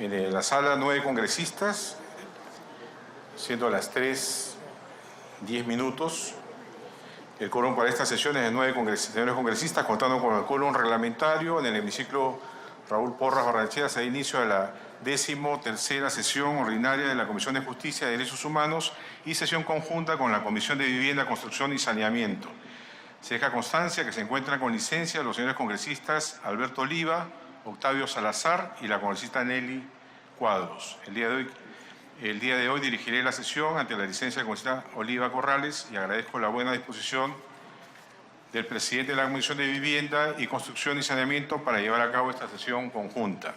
En la sala 9 congresistas, siendo las 3:10. El quórum para esta sesión es de 9 señores congresistas, contando con el quórum reglamentario. En el hemiciclo Raúl Porras Barrenechea se da inicio a la 13ª sesión ordinaria de la Comisión de Justicia y Derechos Humanos y sesión conjunta con la Comisión de Vivienda, Construcción y Saneamiento. Se deja constancia que se encuentran con licencia los señores congresistas Alberto Oliva, Octavio Salazar y la congresista Nelly Cuadros. El día de hoy dirigiré la sesión ante la licencia de la congresista Oliva Corrales y agradezco la buena disposición del presidente de la Comisión de Vivienda y Construcción y Saneamiento para llevar a cabo esta sesión conjunta.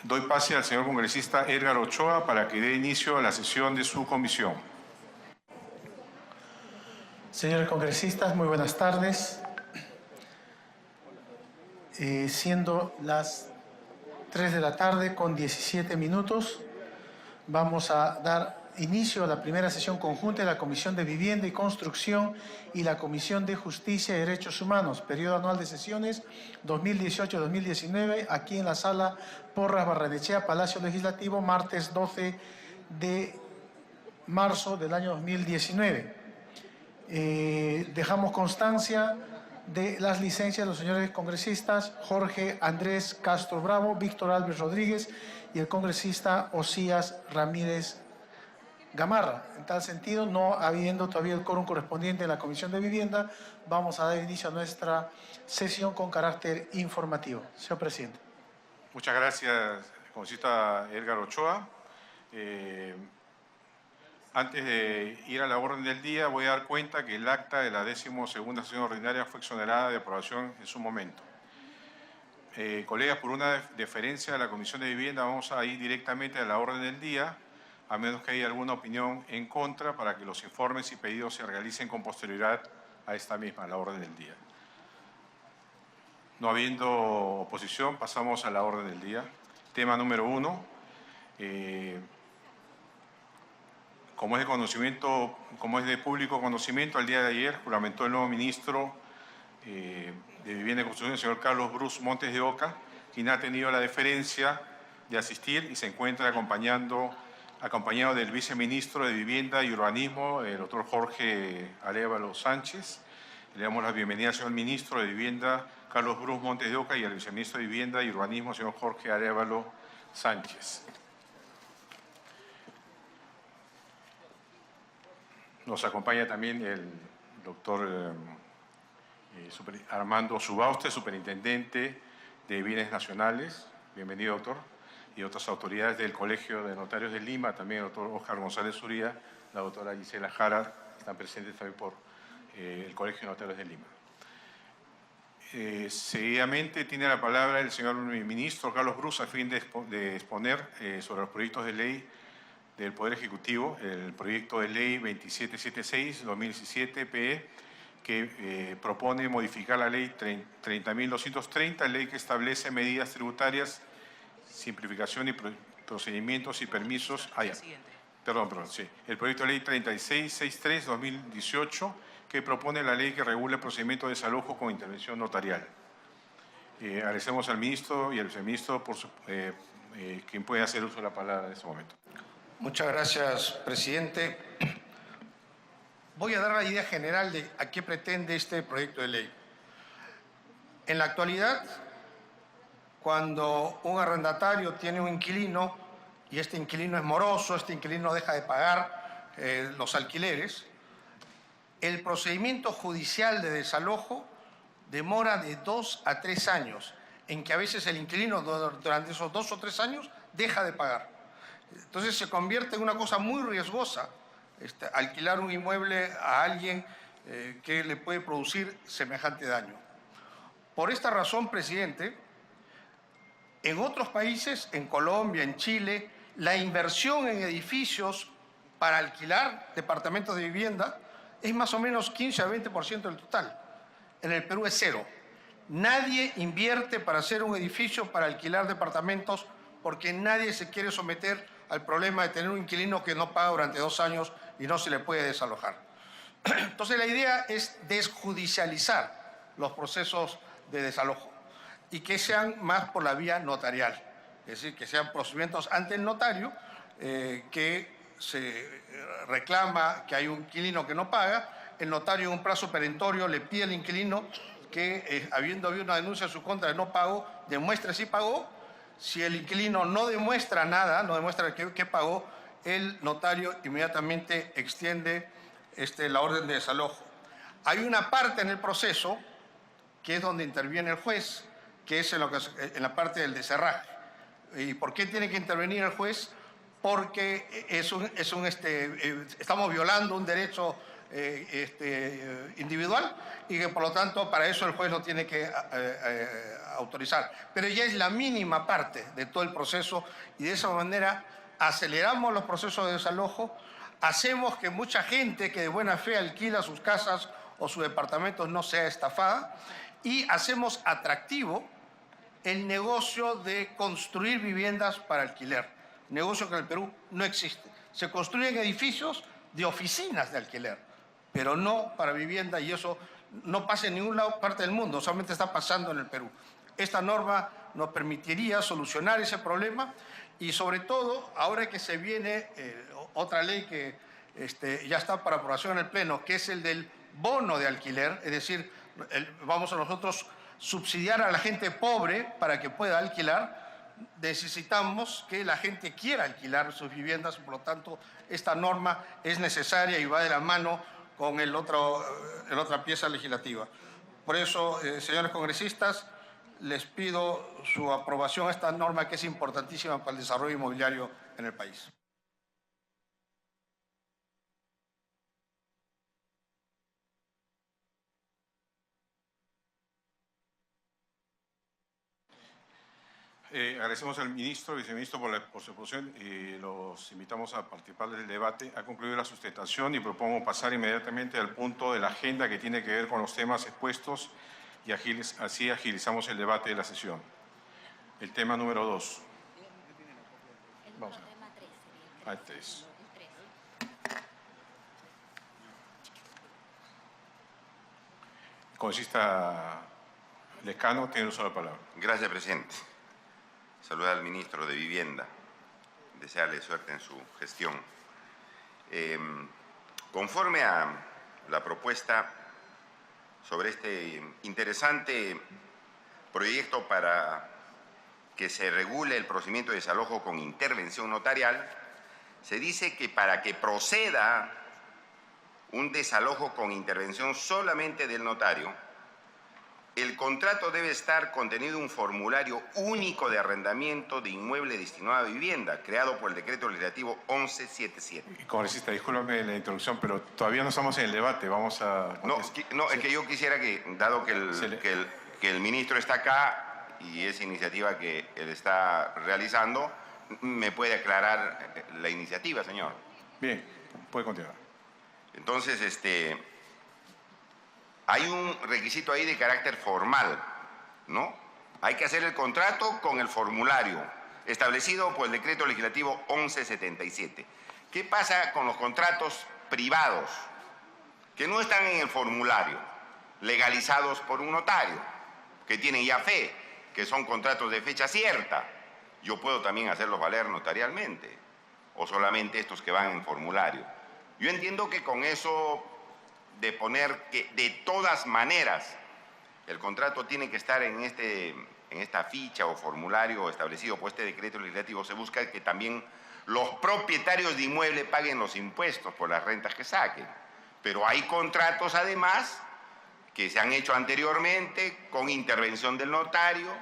Doy pase al señor congresista Edgar Ochoa para que dé inicio a la sesión de su comisión. Señores congresistas, muy buenas tardes. Siendo las 3 de la tarde con 17 minutos, vamos a dar inicio a la primera sesión conjunta de la Comisión de Vivienda y Construcción y la Comisión de Justicia y Derechos Humanos, periodo anual de sesiones 2018-2019, aquí en la sala Porras Barrenechea, Palacio Legislativo, martes 12 de marzo del año 2019. Dejamos constancia de las licencias de los señores congresistas Jorge Andrés Castro Bravo, Víctor Álvarez Rodríguez y el congresista Osías Ramírez Gamarra. En tal sentido, no habiendo todavía el quórum correspondiente en la Comisión de Vivienda, vamos a dar inicio a nuestra sesión con carácter informativo. Señor presidente. Muchas gracias, congresista Edgar Ochoa. Antes de ir a la orden del día, voy a dar cuenta que el acta de la 12ª sesión ordinaria fue exonerada de aprobación en su momento. Colegas, por una deferencia de la Comisión de Vivienda, vamos a ir directamente a la orden del día, a menos que haya alguna opinión en contra, para que los informes y pedidos se realicen con posterioridad a esta misma, la orden del día. No habiendo oposición, pasamos a la orden del día. Tema número 1. Como es de público conocimiento, al día de ayer juramentó el nuevo ministro de Vivienda y Construcción, el señor Carlos Bruce Montes de Oca, quien ha tenido la deferencia de asistir y se encuentra acompañado del viceministro de Vivienda y Urbanismo, el doctor Jorge Arévalo Sánchez. Le damos la bienvenida al señor ministro de Vivienda, Carlos Bruce Montes de Oca, y al viceministro de Vivienda y Urbanismo, señor Jorge Arévalo Sánchez. Nos acompaña también el doctor Armando Subauste, superintendente de Bienes Nacionales. Bienvenido, doctor. Y otras autoridades del Colegio de Notarios de Lima, también el doctor Óscar González Uría, la doctora Gisela Jara, están presentes también por el Colegio de Notarios de Lima. Seguidamente tiene la palabra el señor ministro Carlos Bruce a fin de exponer sobre los proyectos de ley del Poder Ejecutivo, el proyecto de ley 2776-2017-PE, que propone modificar la ley 30.230, ley que establece medidas tributarias, simplificación y procedimientos y permisos. Sí. El proyecto de ley 3663-2018, que propone la ley que regula el procedimiento de desalojo con intervención notarial. Agradecemos al ministro y al viceministro por quien puede hacer uso de la palabra en este momento. Muchas gracias, presidente. Voy a dar la idea general de a qué pretende este proyecto de ley. En la actualidad, cuando un arrendatario tiene un inquilino y este inquilino es moroso, este inquilino deja de pagar los alquileres, el procedimiento judicial de desalojo demora de 2 a 3 años, en que a veces el inquilino durante esos 2 o 3 años deja de pagar. Entonces se convierte en una cosa muy riesgosa alquilar un inmueble a alguien que le puede producir semejante daño. Por esta razón, presidente, en otros países, en Colombia, en Chile, la inversión en edificios para alquilar departamentos de vivienda es más o menos 15 a 20% del total. En el Perú es 0. Nadie invierte para hacer un edificio para alquilar departamentos porque nadie se quiere someter al problema de tener un inquilino que no paga durante 2 años y no se le puede desalojar. Entonces la idea es desjudicializar los procesos de desalojo y que sean más por la vía notarial. es decir, que sean procedimientos ante el notario, que se reclama que hay un inquilino que no paga, el notario en un plazo perentorio le pide al inquilino que, habiendo habido una denuncia en su contra de no pago, demuestre si pagó. Si el inquilino no demuestra nada, no demuestra que pagó, el notario inmediatamente extiende la orden de desalojo. Hay una parte en el proceso que es donde interviene el juez, que es en la parte del deserraje. ¿Y por qué tiene que intervenir el juez? Porque estamos violando un derecho individual y que por lo tanto para eso el juez lo tiene que autorizar. Pero ya es la mínima parte de todo el proceso y de esa manera aceleramos los procesos de desalojo, hacemos que mucha gente que de buena fe alquila sus casas o sus departamentos no sea estafada y hacemos atractivo el negocio de construir viviendas para alquiler, negocio que en el Perú no existe. Se construyen edificios de oficinas de alquiler, pero no para vivienda, y eso no pasa en ninguna parte del mundo, solamente está pasando en el Perú. Esta norma nos permitiría solucionar ese problema y sobre todo, ahora que se viene otra ley que ya está para aprobación en el Pleno, que es el del bono de alquiler, es decir, vamos a nosotros subsidiar a la gente pobre para que pueda alquilar. Necesitamos que la gente quiera alquilar sus viviendas, por lo tanto, esta norma es necesaria y va de la mano con la otra pieza legislativa. Por eso, señores congresistas, les pido su aprobación a esta norma que es importantísima para el desarrollo inmobiliario en el país. Agradecemos al ministro y viceministro por su exposición y los invitamos a participar del debate. Ha concluido la sustentación y propongo pasar inmediatamente al punto de la agenda que tiene que ver con los temas expuestos y así agilizamos el debate de la sesión. El tema número 2. Vamos a ver. 3. El congresista Lescano tiene uso de la palabra. Gracias, presidente. Saludar al ministro de Vivienda, desearle suerte en su gestión. Conforme a la propuesta sobre este interesante proyecto para que se regule el procedimiento de desalojo con intervención notarial, se dice que para que proceda un desalojo con intervención solamente del notario, el contrato debe estar contenido en un formulario único de arrendamiento de inmueble destinado a vivienda, creado por el Decreto Legislativo 1177. Congresista, discúlpame la introducción, pero todavía no estamos en el debate. Vamos a... No, es que yo quisiera que, dado que el ministro está acá y esa iniciativa que él está realizando, me puede aclarar la iniciativa, señor. Bien, puede continuar. Entonces, hay un requisito ahí de carácter formal, ¿no? Hay que hacer el contrato con el formulario establecido por el Decreto Legislativo 1177. ¿Qué pasa con los contratos privados que no están en el formulario, legalizados por un notario, que tienen ya fe, que son contratos de fecha cierta? Yo puedo también hacerlos valer notarialmente, o solamente estos que van en formulario. Yo entiendo que con eso de poner que de todas maneras el contrato tiene que estar en esta ficha o formulario establecido por este decreto legislativo, se busca que también los propietarios de inmueble paguen los impuestos por las rentas que saquen. Pero hay contratos además que se han hecho anteriormente con intervención del notario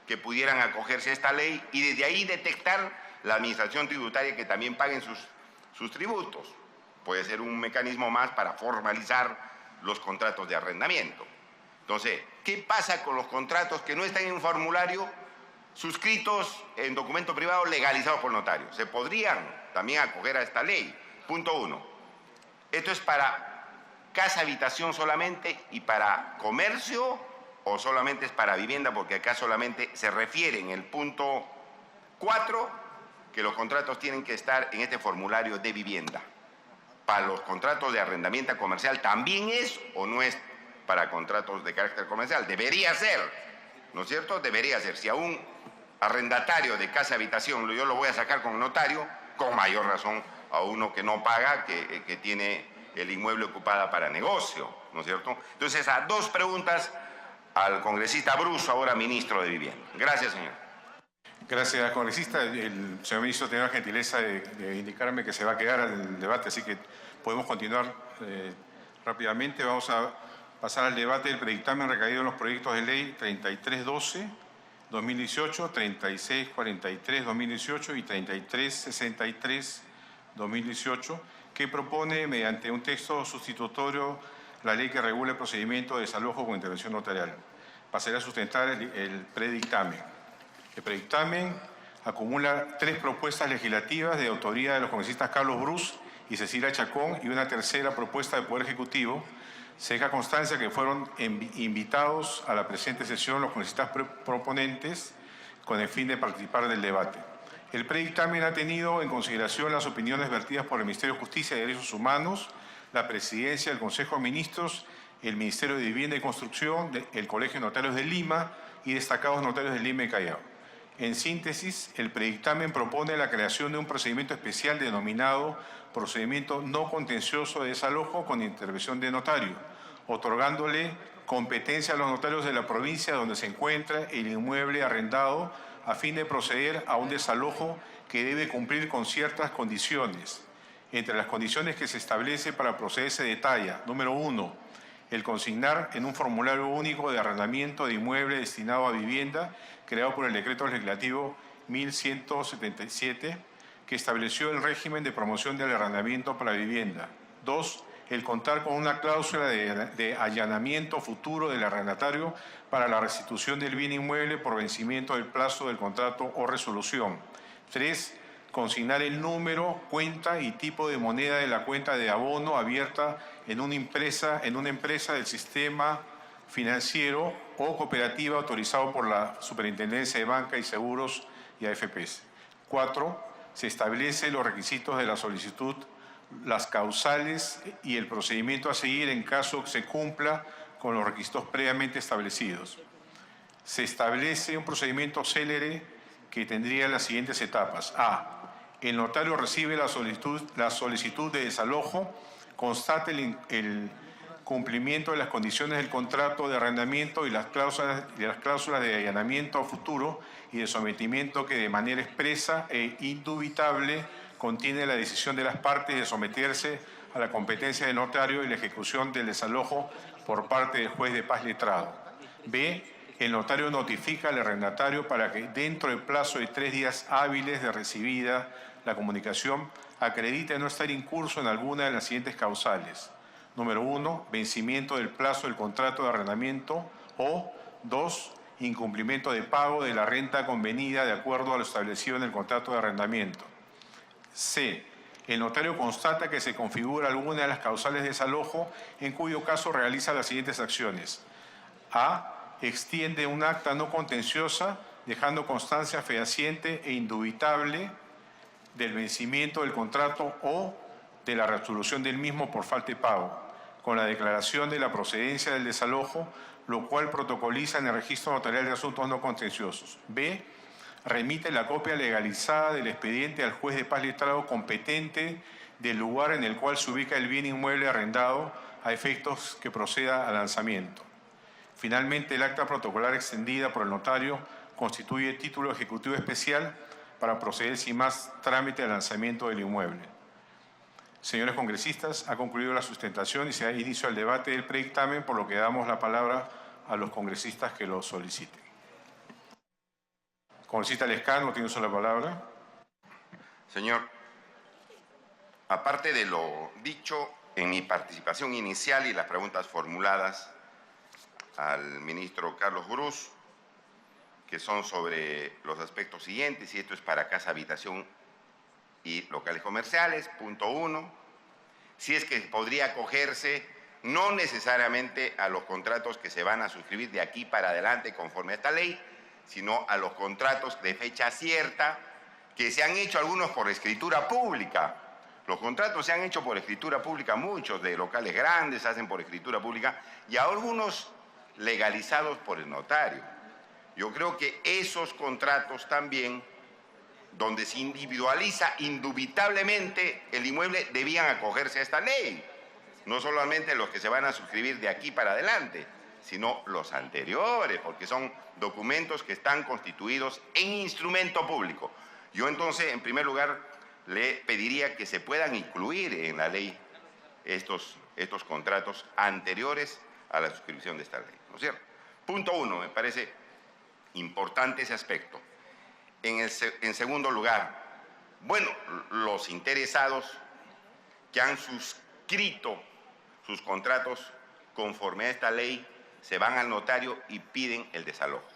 que pudieran acogerse a esta ley y desde ahí detectar la administración tributaria que también paguen sus tributos. Puede ser un mecanismo más para formalizar los contratos de arrendamiento. Entonces, ¿qué pasa con los contratos que no están en un formulario suscritos en documento privado legalizados por notario? Se podrían también acoger a esta ley. Punto 1. ¿Esto es para casa habitación solamente y para comercio o solamente es para vivienda? Porque acá solamente se refiere en el punto 4 que los contratos tienen que estar en este formulario de vivienda. Para los contratos de arrendamiento comercial, ¿también es o no es para contratos de carácter comercial? Debería ser, ¿no es cierto? Debería ser. Si aún arrendatario de casa habitación, yo lo voy a sacar con notario, con mayor razón a uno que no paga, que tiene el inmueble ocupada para negocio, ¿no es cierto? Entonces, a dos preguntas al congresista Bruso, ahora ministro de Vivienda. Gracias, señor. Gracias, congresista. El señor ministro tiene la gentileza de indicarme que se va a quedar en el debate, así que podemos continuar rápidamente. Vamos a pasar al debate del predictamen recaído en los proyectos de ley 3312, 2018, 3643, 2018 y 3363, 2018, que propone, mediante un texto sustitutorio, la ley que regula el procedimiento de desalojo con intervención notarial. Pasaré a sustentar el predictamen. El predictamen acumula 3 propuestas legislativas de autoría de los congresistas Carlos Brus y Cecilia Chacón y una tercera propuesta del Poder Ejecutivo. Se deja constancia que fueron invitados a la presente sesión los congresistas proponentes con el fin de participar del debate. El predictamen ha tenido en consideración las opiniones vertidas por el Ministerio de Justicia y Derechos Humanos, la Presidencia del Consejo de Ministros, el Ministerio de Vivienda y Construcción, el Colegio de Notarios de Lima y destacados notarios de Lima y Callao. En síntesis, el predictamen propone la creación de un procedimiento especial denominado procedimiento no contencioso de desalojo con intervención de notario, otorgándole competencia a los notarios de la provincia donde se encuentra el inmueble arrendado a fin de proceder a un desalojo que debe cumplir con ciertas condiciones. Entre las condiciones que se establece para proceder se detalla: número 1, el consignar en un formulario único de arrendamiento de inmueble destinado a vivienda creado por el Decreto Legislativo 1177, que estableció el régimen de promoción del arrendamiento para vivienda. 2, el contar con una cláusula de allanamiento futuro del arrendatario para la restitución del bien inmueble por vencimiento del plazo del contrato o resolución. 3, consignar el número, cuenta y tipo de moneda de la cuenta de abono abierta en una empresa del sistema financiero o cooperativa autorizado por la Superintendencia de Banca y Seguros y AFPs. 4, se establecen los requisitos de la solicitud, las causales y el procedimiento a seguir en caso que se cumpla con los requisitos previamente establecidos. Se establece un procedimiento célere que tendría las siguientes etapas. A. El notario recibe la solicitud de desalojo, constate el cumplimiento de las condiciones del contrato de arrendamiento y las cláusulas de allanamiento a futuro y de sometimiento que de manera expresa e indubitable contiene la decisión de las partes de someterse a la competencia del notario y la ejecución del desalojo por parte del juez de paz letrado. B. El notario notifica al arrendatario para que dentro del plazo de 3 días hábiles de recibida la comunicación acredite no estar incurso en alguna de las siguientes causales. Número 1, vencimiento del plazo del contrato de arrendamiento o 2, incumplimiento de pago de la renta convenida de acuerdo a lo establecido en el contrato de arrendamiento. C. El notario constata que se configura alguna de las causales de desalojo, en cuyo caso realiza las siguientes acciones. A. Extiende un acta no contenciosa, dejando constancia fehaciente e indubitable del vencimiento del contrato o de la resolución del mismo por falta de pago, con la declaración de la procedencia del desalojo, lo cual protocoliza en el registro notarial de asuntos no contenciosos. B. Remite la copia legalizada del expediente al juez de paz letrado competente del lugar en el cual se ubica el bien inmueble arrendado a efectos que proceda al lanzamiento. Finalmente, el acta protocolar extendida por el notario constituye título ejecutivo especial para proceder sin más trámite al lanzamiento del inmueble. Señores congresistas, ha concluido la sustentación y se da inicio al debate del predictamen, por lo que damos la palabra a los congresistas que lo soliciten. Congresista Lescano, tiene usted la palabra. Señor, aparte de lo dicho en mi participación inicial y las preguntas formuladas al ministro Carlos Brus, que son sobre los aspectos siguientes, y esto es para casa, habitación y locales comerciales. Punto 1, si es que podría acogerse no necesariamente a los contratos que se van a suscribir de aquí para adelante conforme a esta ley, sino a los contratos de fecha cierta que se han hecho algunos por escritura pública. Los contratos se han hecho por escritura pública, muchos de locales grandes se hacen por escritura pública y algunos legalizados por el notario. Yo creo que esos contratos también, donde se individualiza indubitablemente el inmueble, debían acogerse a esta ley. No solamente los que se van a suscribir de aquí para adelante, sino los anteriores, porque son documentos que están constituidos en instrumento público. Yo entonces, en primer lugar, le pediría que se puedan incluir en la ley estos contratos anteriores a la suscripción de esta ley, ¿no es cierto? Punto 1, me parece importante ese aspecto. En segundo lugar, bueno, los interesados que han suscrito sus contratos conforme a esta ley se van al notario y piden el desalojo.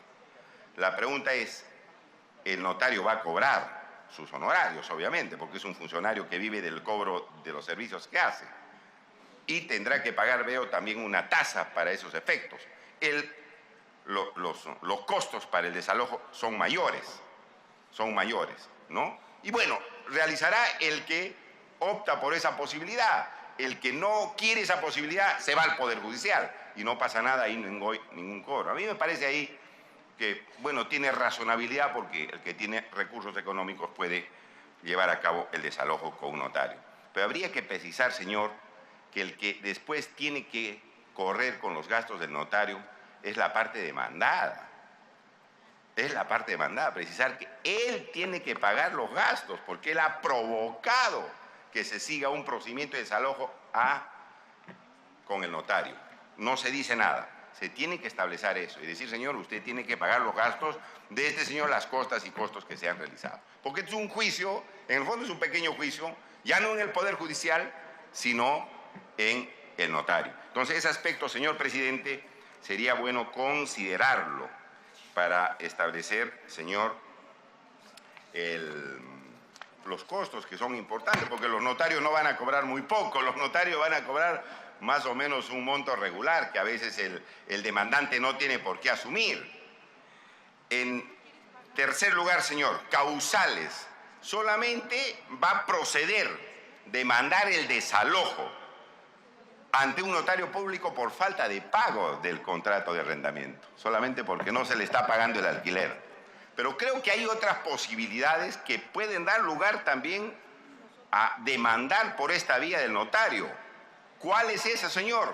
La pregunta es, el notario va a cobrar sus honorarios, obviamente, porque es un funcionario que vive del cobro de los servicios que hace. Y tendrá que pagar, veo, también una tasa para esos efectos. Los costos para el desalojo son mayores, ¿no? Y bueno, realizará el que opta por esa posibilidad. El que no quiere esa posibilidad se va al Poder Judicial y no pasa nada, ahí no hay ningún cobro. A mí me parece ahí que, bueno, tiene razonabilidad porque el que tiene recursos económicos puede llevar a cabo el desalojo con un notario. Pero habría que precisar, señor, que el que después tiene que correr con los gastos del notario es la parte demandada. Es la parte demandada, precisar que él tiene que pagar los gastos porque él ha provocado que se siga un procedimiento de desalojo con el notario. No se dice nada. Se tiene que establecer eso y decir, señor, usted tiene que pagar los gastos de este señor, las costas y costos que se han realizado. Porque es un juicio, en el fondo es un pequeño juicio, ya no en el Poder Judicial, sino en el notario. Entonces, ese aspecto, señor presidente, sería bueno considerarlo para establecer, señor, los costos que son importantes, porque los notarios no van a cobrar muy poco, los notarios van a cobrar más o menos un monto regular que a veces el demandante no tiene por qué asumir. En tercer lugar, señor, causales. Solamente va a proceder demandar el desalojo ante un notario público por falta de pago del contrato de arrendamiento, solamente porque no se le está pagando el alquiler. Pero creo que hay otras posibilidades que pueden dar lugar también a demandar por esta vía del notario. ¿Cuál es esa, señor?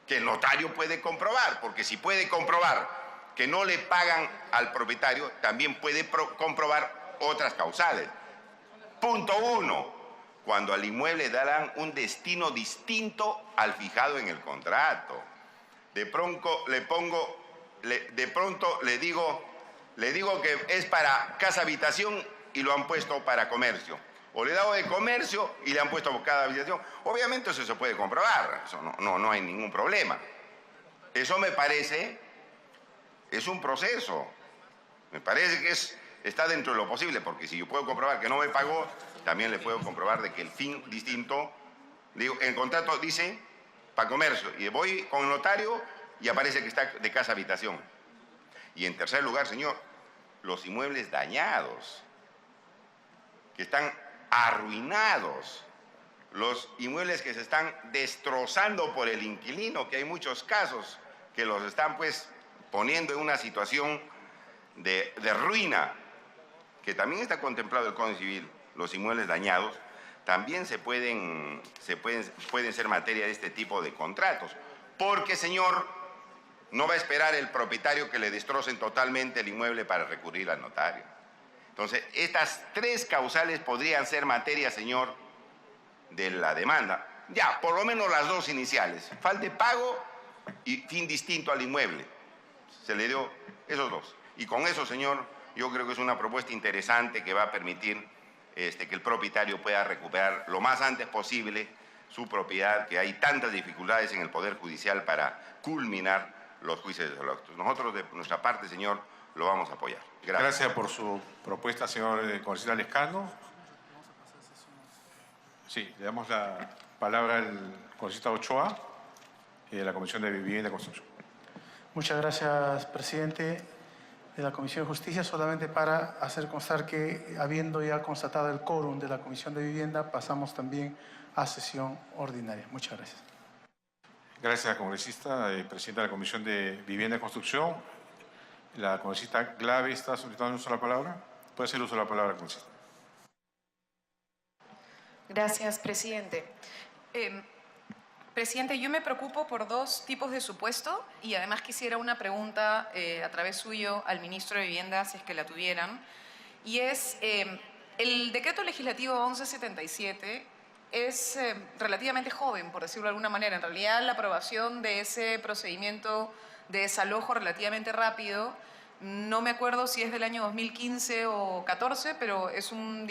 Que el notario puede comprobar, porque si puede comprobar que no le pagan al propietario, también puede comprobar otras causales. Punto 1. Cuando al inmueble darán un destino distinto al fijado en el contrato. De pronto le digo que es para casa habitación y lo han puesto para comercio. O le he dado de comercio y le han puesto cada habitación. Obviamente eso se puede comprobar, eso no hay ningún problema. Eso me parece, es un proceso. Me parece que está dentro de lo posible, porque si yo puedo comprobar que no me pagó, también le puedo comprobar de que el fin distinto, digo, el contrato dice para comercio, y voy con el notario y aparece que está de casa habitación. Y en tercer lugar, señor, los inmuebles dañados, que están arruinados, los inmuebles que se están destrozando por el inquilino, que hay muchos casos que los están pues poniendo en una situación de ruina, que también está contemplado el Código Civil. Los inmuebles dañados también pueden ser materia de este tipo de contratos, porque, señor, no va a esperar el propietario que le destrocen totalmente el inmueble para recurrir al notario. Entonces, estas tres causales podrían ser materia, señor, de la demanda. Ya, por lo menos las dos iniciales. Falta de pago y fin distinto al inmueble. Se le dio esos dos. Y con eso, señor, yo creo que es una propuesta interesante que va a permitir que el propietario pueda recuperar lo más antes posible su propiedad, que hay tantas dificultades en el Poder Judicial para culminar los juicios de desalojo. Nosotros, de nuestra parte, señor, lo vamos a apoyar. Gracias. Gracias por su propuesta, señor congresista Lescano. Sí, le damos la palabra al congresista Ochoa, de la Comisión de Vivienda y Construcción. Muchas gracias, presidente de la Comisión de Justicia. Solamente para hacer constar que, habiendo ya constatado el quórum de la Comisión de Vivienda, pasamos también a sesión ordinaria. Muchas gracias. Gracias, congresista, presidente de la Comisión de Vivienda y Construcción. La congresista Glave está solicitando el uso de la palabra. Puede ser el uso de la palabra, congresista. Gracias, presidente. Presidente, yo me preocupo por dos tipos de supuesto y además quisiera una pregunta a través suyo al ministro de Vivienda, si es que la tuvieran. Y es, el decreto legislativo 1177 es relativamente joven, por decirlo de alguna manera. En realidad, la aprobación de ese procedimiento de desalojo relativamente rápido, no me acuerdo si es del año 2015 o 14, pero es un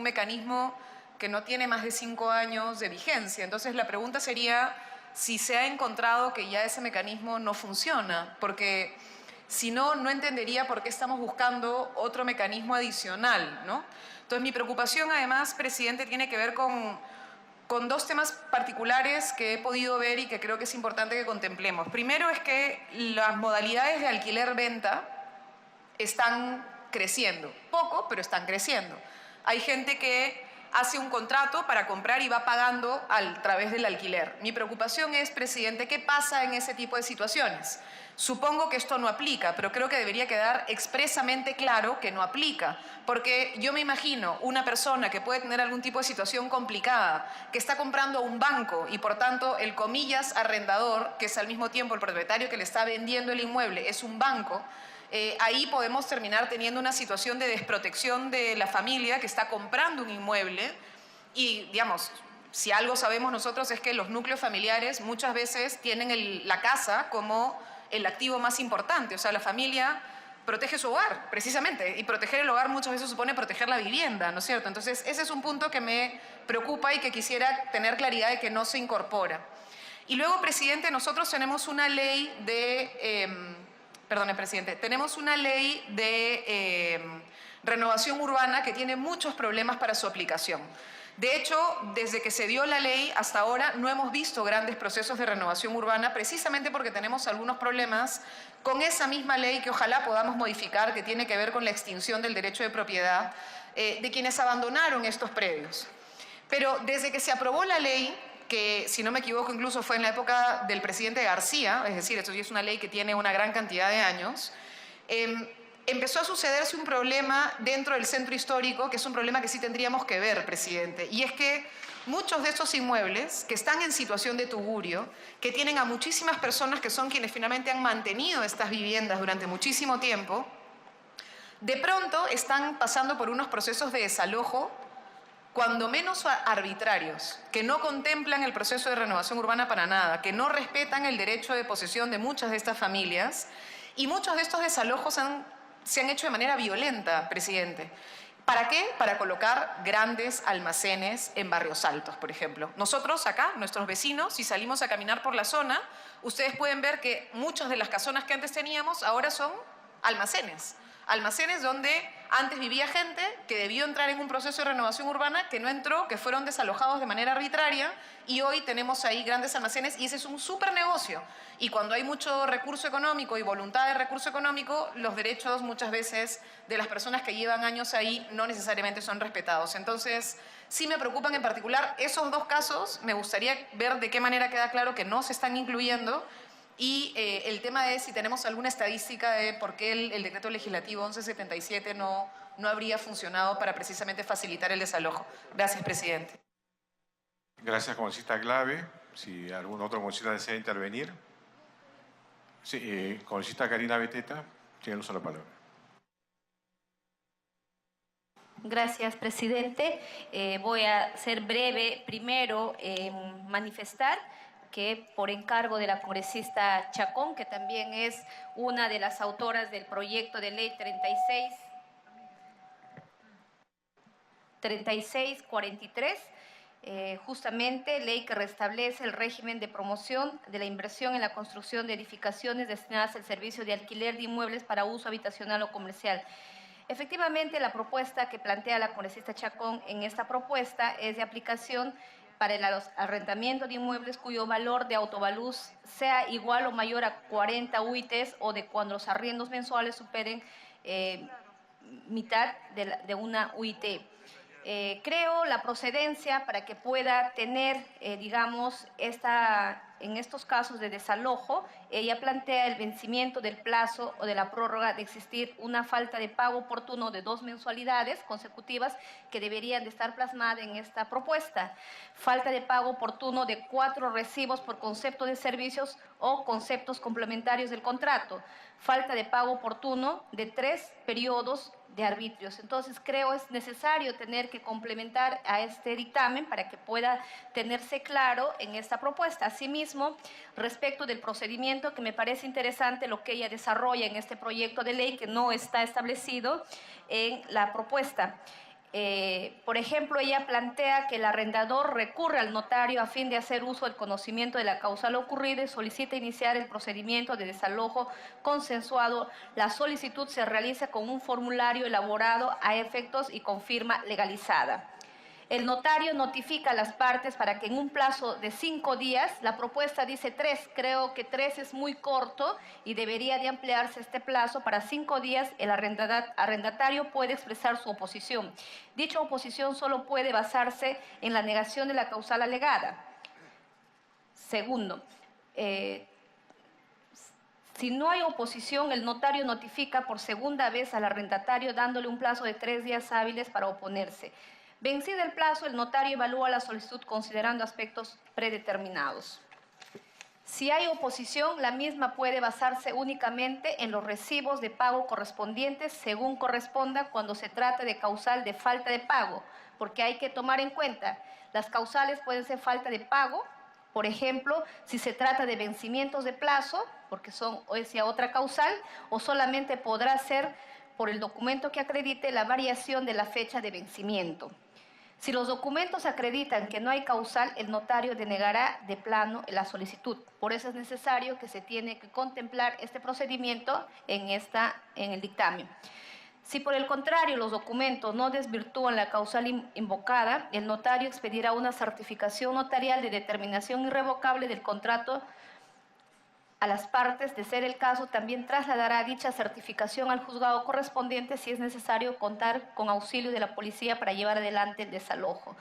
mecanismo que no tiene más de 5 años de vigencia. Entonces, la pregunta sería si se ha encontrado que ya ese mecanismo no funciona, porque si no, no entendería por qué estamos buscando otro mecanismo adicional, ¿no? Entonces, mi preocupación, además, presidente, tiene que ver con dos temas particulares que he podido ver y que creo que es importante que contemplemos. Primero es que las modalidades de alquiler-venta están creciendo. Poco, pero están creciendo. Hay gente que hace un contrato para comprar y va pagando a través del alquiler. Mi preocupación es, presidente, ¿qué pasa en ese tipo de situaciones? Supongo que esto no aplica, pero creo que debería quedar expresamente claro que no aplica, porque yo me imagino una persona que puede tener algún tipo de situación complicada, que está comprando a un banco y por tanto el comillas arrendador, que es al mismo tiempo el propietario que le está vendiendo el inmueble, es un banco. Ahí podemos terminar teniendo una situación de desprotección de la familia que está comprando un inmueble y, digamos, si algo sabemos nosotros es que los núcleos familiares muchas veces tienen la casa como el activo más importante. O sea, la familia protege su hogar, precisamente, y proteger el hogar muchas veces supone proteger la vivienda, ¿no es cierto? Entonces, ese es un punto que me preocupa y que quisiera tener claridad de que no se incorpora. Y luego, presidente, nosotros tenemos una ley de... Perdone, presidente. Tenemos una ley de renovación urbana que tiene muchos problemas para su aplicación. De hecho, desde que se dio la ley hasta ahora no hemos visto grandes procesos de renovación urbana precisamente porque tenemos algunos problemas con esa misma ley que ojalá podamos modificar, que tiene que ver con la extinción del derecho de propiedad de quienes abandonaron estos predios. Pero desde que se aprobó la ley, que si no me equivoco incluso fue en la época del presidente García, es decir, esto sí es una ley que tiene una gran cantidad de años, empezó a sucederse un problema dentro del centro histórico, que es un problema que sí tendríamos que ver, presidente, y es que muchos de estos inmuebles que están en situación de tugurio, que tienen a muchísimas personas que son quienes finalmente han mantenido estas viviendas durante muchísimo tiempo, de pronto están pasando por unos procesos de desalojo cuando menos arbitrarios, que no contemplan el proceso de renovación urbana para nada, que no respetan el derecho de posesión de muchas de estas familias, y muchos de estos desalojos se han hecho de manera violenta, presidente. ¿Para qué? Para colocar grandes almacenes en barrios altos, por ejemplo. Nosotros acá, nuestros vecinos, si salimos a caminar por la zona, ustedes pueden ver que muchas de las casonas que antes teníamos ahora son almacenes. Almacenes donde antes vivía gente que debió entrar en un proceso de renovación urbana, que no entró, que fueron desalojados de manera arbitraria y hoy tenemos ahí grandes almacenes y ese es un súper negocio. Y cuando hay mucho recurso económico y voluntad de recurso económico, los derechos muchas veces de las personas que llevan años ahí no necesariamente son respetados. Entonces, sí me preocupan en particular esos dos casos. Me gustaría ver de qué manera queda claro que no se están incluyendo. Y el tema de si tenemos alguna estadística de por qué el decreto legislativo 1177 no habría funcionado para precisamente facilitar el desalojo. Gracias, presidente. Gracias, congresista Glave. Si algún otro congresista desea intervenir. Sí, congresista Karina Beteta, tiene el uso de la palabra. Gracias, presidente. Voy a ser breve. Primero, manifestar que por encargo de la congresista Chacón, que también es una de las autoras del proyecto de ley 3643, justamente ley que restablece el régimen de promoción de la inversión en la construcción de edificaciones destinadas al servicio de alquiler de inmuebles para uso habitacional o comercial. Efectivamente, la propuesta que plantea la congresista Chacón en esta propuesta es de aplicación para el arrendamiento de inmuebles cuyo valor de autovalús sea igual o mayor a 40 UITs o de cuando los arriendos mensuales superen mitad de una UIT. Creo la procedencia para que pueda tener, digamos, esta en estos casos de desalojo, ella plantea el vencimiento del plazo o de la prórroga de existir una falta de pago oportuno de 2 mensualidades consecutivas que deberían de estar plasmadas en esta propuesta. Falta de pago oportuno de 4 recibos por concepto de servicios o conceptos complementarios del contrato. Falta de pago oportuno de 3 periodos de arbitrios. Entonces, creo es necesario tener que complementar a este dictamen para que pueda tenerse claro en esta propuesta. Asimismo, respecto del procedimiento, que me parece interesante lo que ella desarrolla en este proyecto de ley que no está establecido en la propuesta. Por ejemplo, ella plantea que el arrendador recurre al notario a fin de hacer uso del conocimiento de la causal ocurrida y solicita iniciar el procedimiento de desalojo consensuado. La solicitud se realiza con un formulario elaborado a efectos y con firma legalizada. El notario notifica a las partes para que en un plazo de 5 días, la propuesta dice 3, creo que 3 es muy corto y debería de ampliarse este plazo. Para 5 días el arrendatario puede expresar su oposición. Dicha oposición solo puede basarse en la negación de la causal alegada. Segundo, si no hay oposición, el notario notifica por segunda vez al arrendatario dándole un plazo de 3 días hábiles para oponerse. Vencido el plazo, el notario evalúa la solicitud considerando aspectos predeterminados. Si hay oposición, la misma puede basarse únicamente en los recibos de pago correspondientes según corresponda cuando se trate de causal de falta de pago, porque hay que tomar en cuenta, las causales pueden ser falta de pago, por ejemplo, si se trata de vencimientos de plazo, porque son ya otra causal, o solamente podrá ser por el documento que acredite la variación de la fecha de vencimiento. Si los documentos acreditan que no hay causal, el notario denegará de plano la solicitud. Por eso es necesario que se tiene que contemplar este procedimiento en el dictamen. Si por el contrario los documentos no desvirtúan la causal invocada, el notario expedirá una certificación notarial de determinación irrevocable del contrato a las partes. De ser el caso, también trasladará dicha certificación al juzgado correspondiente si es necesario contar con auxilio de la policía para llevar adelante el desalojo.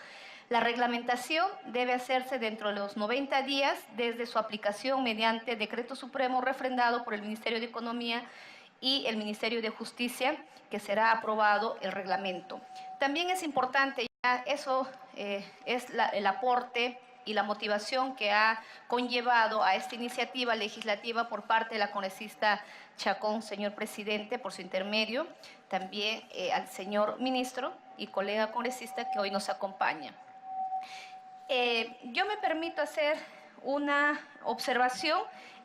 La reglamentación debe hacerse dentro de los 90 días desde su aplicación mediante decreto supremo refrendado por el Ministerio de Economía y el Ministerio de Justicia, que será aprobado el reglamento. También es importante, eso es el aporte y la motivación que ha conllevado a esta iniciativa legislativa por parte de la congresista Chacón, señor presidente, por su intermedio, también al señor ministro y colega congresista que hoy nos acompaña. Yo me permito hacer una observación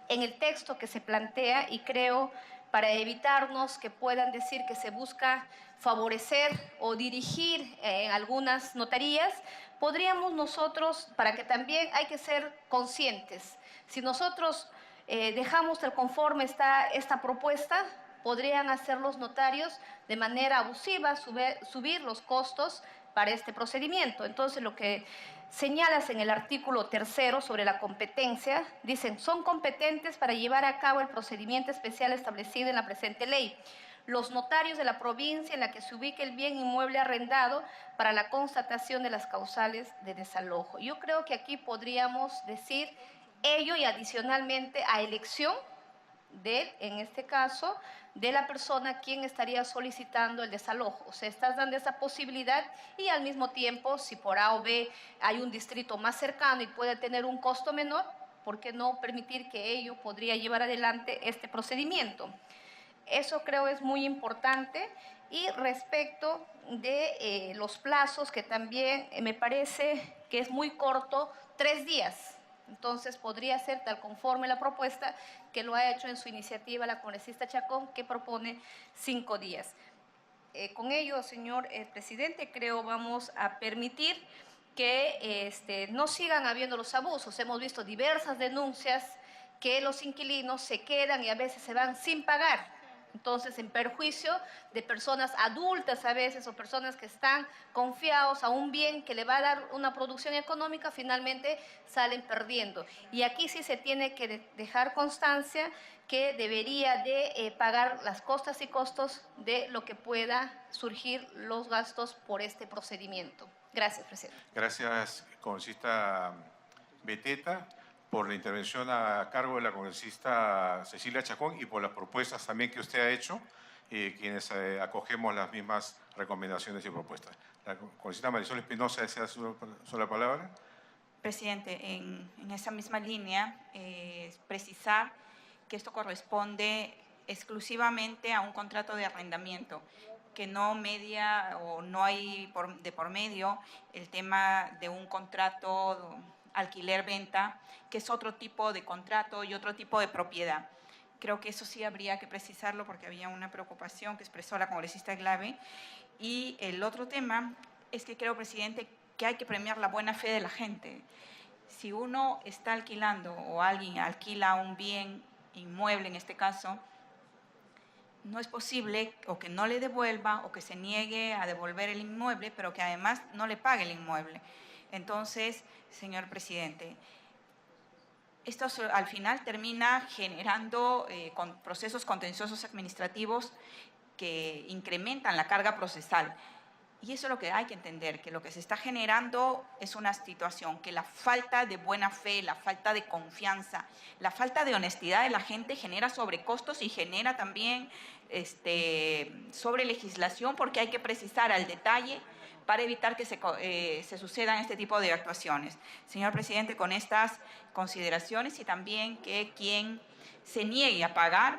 en el texto que se plantea y creo para evitarnos que puedan decir que se busca favorecer o dirigir en algunas notarías, podríamos nosotros, para que también hay que ser conscientes, si nosotros dejamos tal conforme está esta propuesta, podrían hacer los notarios de manera abusiva, subir los costos para este procedimiento. Entonces, lo que señalas en el artículo 3 sobre la competencia, dicen, son competentes para llevar a cabo el procedimiento especial establecido en la presente ley. Los notarios de la provincia en la que se ubique el bien inmueble arrendado para la constatación de las causales de desalojo. Yo creo que aquí podríamos decir ello y adicionalmente a elección de, en este caso, de la persona quien estaría solicitando el desalojo. O sea, estás dando esa posibilidad y al mismo tiempo, si por A o B hay un distrito más cercano y puede tener un costo menor, ¿por qué no permitir que ello podría llevar adelante este procedimiento? Eso creo es muy importante. Y respecto de los plazos, que también me parece que es muy corto, 3 días. Entonces, podría ser tal conforme la propuesta que lo ha hecho en su iniciativa la congresista Chacón, que propone 5 días. Con ello, señor presidente, creo vamos a permitir que no sigan habiendo los abusos. Hemos visto diversas denuncias que los inquilinos se quedan y a veces se van sin pagar. Entonces, en perjuicio de personas adultas a veces o personas que están confiados a un bien que le va a dar una producción económica, finalmente salen perdiendo. Y aquí sí se tiene que dejar constancia que debería de pagar las costas y costos de lo que pueda surgir los gastos por este procedimiento. Gracias, presidente. Gracias, congresista Beteta. por la intervención a cargo de la congresista Cecilia Chacón y por las propuestas también que usted ha hecho, quienes acogemos las mismas recomendaciones y propuestas. La congresista Marisol Espinosa desea la palabra. Presidente, en esa misma línea, precisar que esto corresponde exclusivamente a un contrato de arrendamiento, que no media o no hay de por medio el tema de un contrato alquiler-venta, que es otro tipo de contrato y otro tipo de propiedad. Creo que eso sí habría que precisarlo porque había una preocupación que expresó la congresista Glave. Y el otro tema es que creo, presidente, que hay que premiar la buena fe de la gente. Si uno está alquilando o alguien alquila un bien inmueble en este caso, no es posible o que no le devuelva o que se niegue a devolver el inmueble, pero que además no le pague el inmueble. Entonces, señor presidente, esto al final termina generando procesos contenciosos administrativos que incrementan la carga procesal. Y eso es lo que hay que entender, que lo que se está generando es una situación, que la falta de buena fe, la falta de confianza, la falta de honestidad de la gente genera sobrecostos y genera también sobre legislación, porque hay que precisar al detalle para evitar que se sucedan este tipo de actuaciones. Señor presidente, con estas consideraciones y también que quien se niegue a pagar,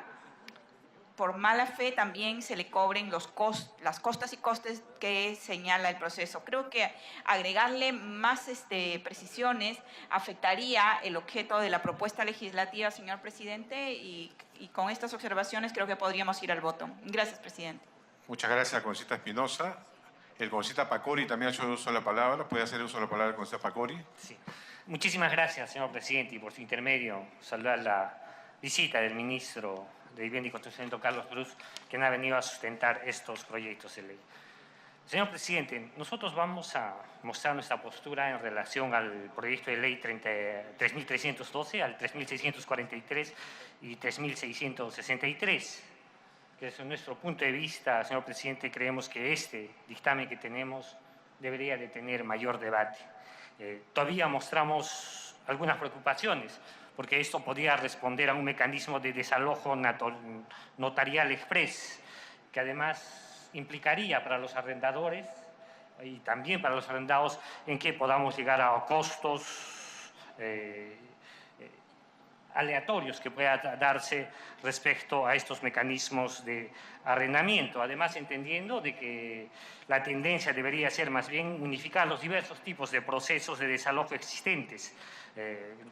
por mala fe también se le cobren las costas y costes que señala el proceso. Creo que agregarle más precisiones afectaría el objeto de la propuesta legislativa, señor presidente, y con estas observaciones creo que podríamos ir al voto. Gracias, presidente. Muchas gracias, congresista Espinosa. El congresista Pacori también ha hecho uso de la palabra. ¿Puede hacer uso de la palabra el congresista Pacori? Sí. Muchísimas gracias, señor presidente, y por su intermedio saludar la visita del ministro de Vivienda y Construcción, Carlos Cruz, quien ha venido a sustentar estos proyectos de ley. Señor presidente, nosotros vamos a mostrar nuestra postura en relación al proyecto de ley 3.312, al 3.643 y 3.663, que desde nuestro punto de vista, señor presidente, creemos que este dictamen que tenemos debería de tener mayor debate. Todavía mostramos algunas preocupaciones, porque esto podría responder a un mecanismo de desalojo notarial express, que además implicaría para los arrendadores y también para los arrendados en que podamos llegar a costos aleatorios que pueda darse respecto a estos mecanismos de arrendamiento. Además, entendiendo de que la tendencia debería ser más bien unificar los diversos tipos de procesos de desalojo existentes,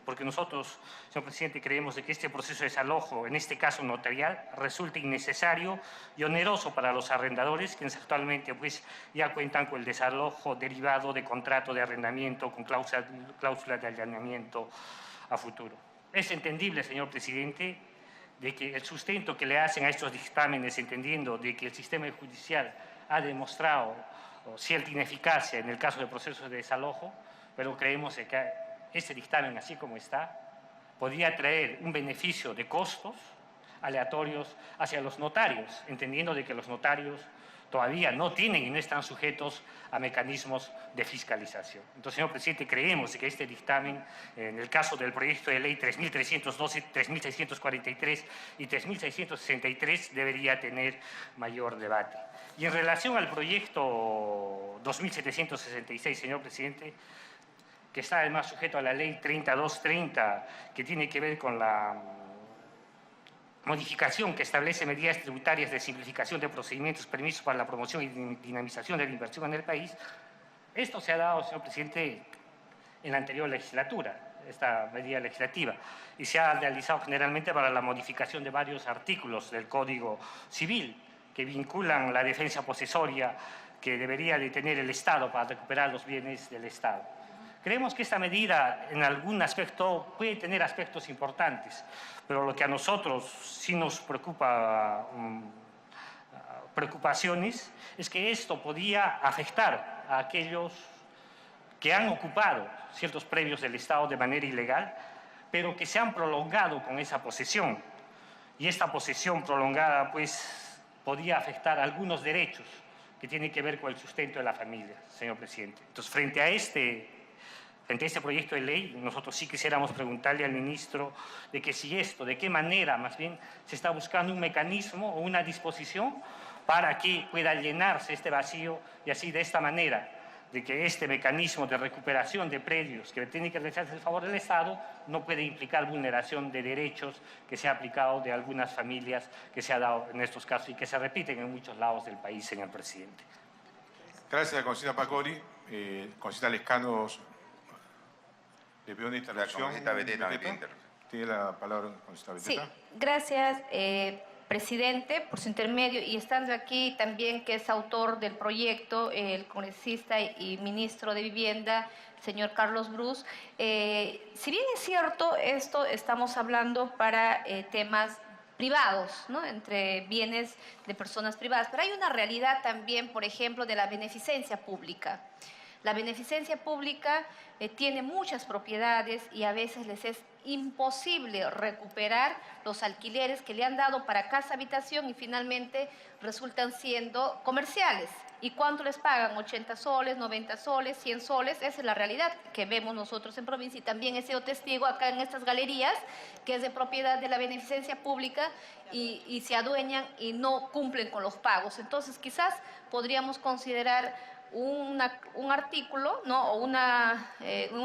porque nosotros, señor presidente, creemos de que este proceso de desalojo, en este caso notarial, resulta innecesario y oneroso para los arrendadores, quienes actualmente pues, ya cuentan con el desalojo derivado de contrato de arrendamiento con cláusula de allanamiento a futuro. Es entendible, señor presidente, de que el sustento que le hacen a estos dictámenes, entendiendo de que el sistema judicial ha demostrado cierta ineficacia en el caso de procesos de desalojo, pero creemos que este dictamen, así como está, podría traer un beneficio de costos aleatorios hacia los notarios, entendiendo de que los notarios todavía no tienen y no están sujetos a mecanismos de fiscalización. Entonces, señor presidente, creemos que este dictamen, en el caso del proyecto de ley 3.312, 3.643 y 3.663, debería tener mayor debate. Y en relación al proyecto 2.766, señor presidente, que está además sujeto a la ley 3230, que tiene que ver con la modificación que establece medidas tributarias de simplificación de procedimientos, permisos para la promoción y dinamización de la inversión en el país. Esto se ha dado, señor presidente, en la anterior legislatura, esta medida legislativa, y se ha realizado generalmente para la modificación de varios artículos del Código Civil que vinculan la defensa posesoria que debería de tener el Estado para recuperar los bienes del Estado. Creemos que esta medida en algún aspecto puede tener aspectos importantes, pero lo que a nosotros sí nos preocupa, preocupaciones, es que esto podía afectar a aquellos que han ocupado ciertos predios del Estado de manera ilegal, pero que se han prolongado con esa posesión. Y esta posesión prolongada, pues, podía afectar algunos derechos que tienen que ver con el sustento de la familia, señor presidente. Entonces, frente a este Frente a este proyecto de ley, nosotros sí quisiéramos preguntarle al ministro de que si esto, de qué manera más bien se está buscando un mecanismo o una disposición para que pueda llenarse este vacío y así de esta manera, de que este mecanismo de recuperación de predios que tiene que realizarse en favor del Estado no puede implicar vulneración de derechos que se ha aplicado de algunas familias que se ha dado en estos casos y que se repiten en muchos lados del país, señor presidente. Gracias, congresista Pacori. Congresista Lescano, le pido una intervención. congresista Beteta me pide intervención. Tiene la palabra, congresista Sí, Beteta. gracias, presidente, por su intermedio, y estando aquí también que es autor del proyecto, el congresista y ministro de Vivienda, señor Carlos Brus. Si bien es cierto, esto estamos hablando para temas privados, ¿no? Entre bienes de personas privadas, pero hay una realidad también, por ejemplo, de la beneficencia pública. La beneficencia pública tiene muchas propiedades y a veces les es imposible recuperar los alquileres que le han dado para casa habitación y finalmente resultan siendo comerciales. ¿Y cuánto les pagan? 80 soles, 90 soles, 100 soles. Esa es la realidad que vemos nosotros en provincia y también he sido testigo acá en estas galerías, que es de propiedad de la beneficencia pública y se adueñan y no cumplen con los pagos. Entonces quizás podríamos considerar un artículo, ¿no? O una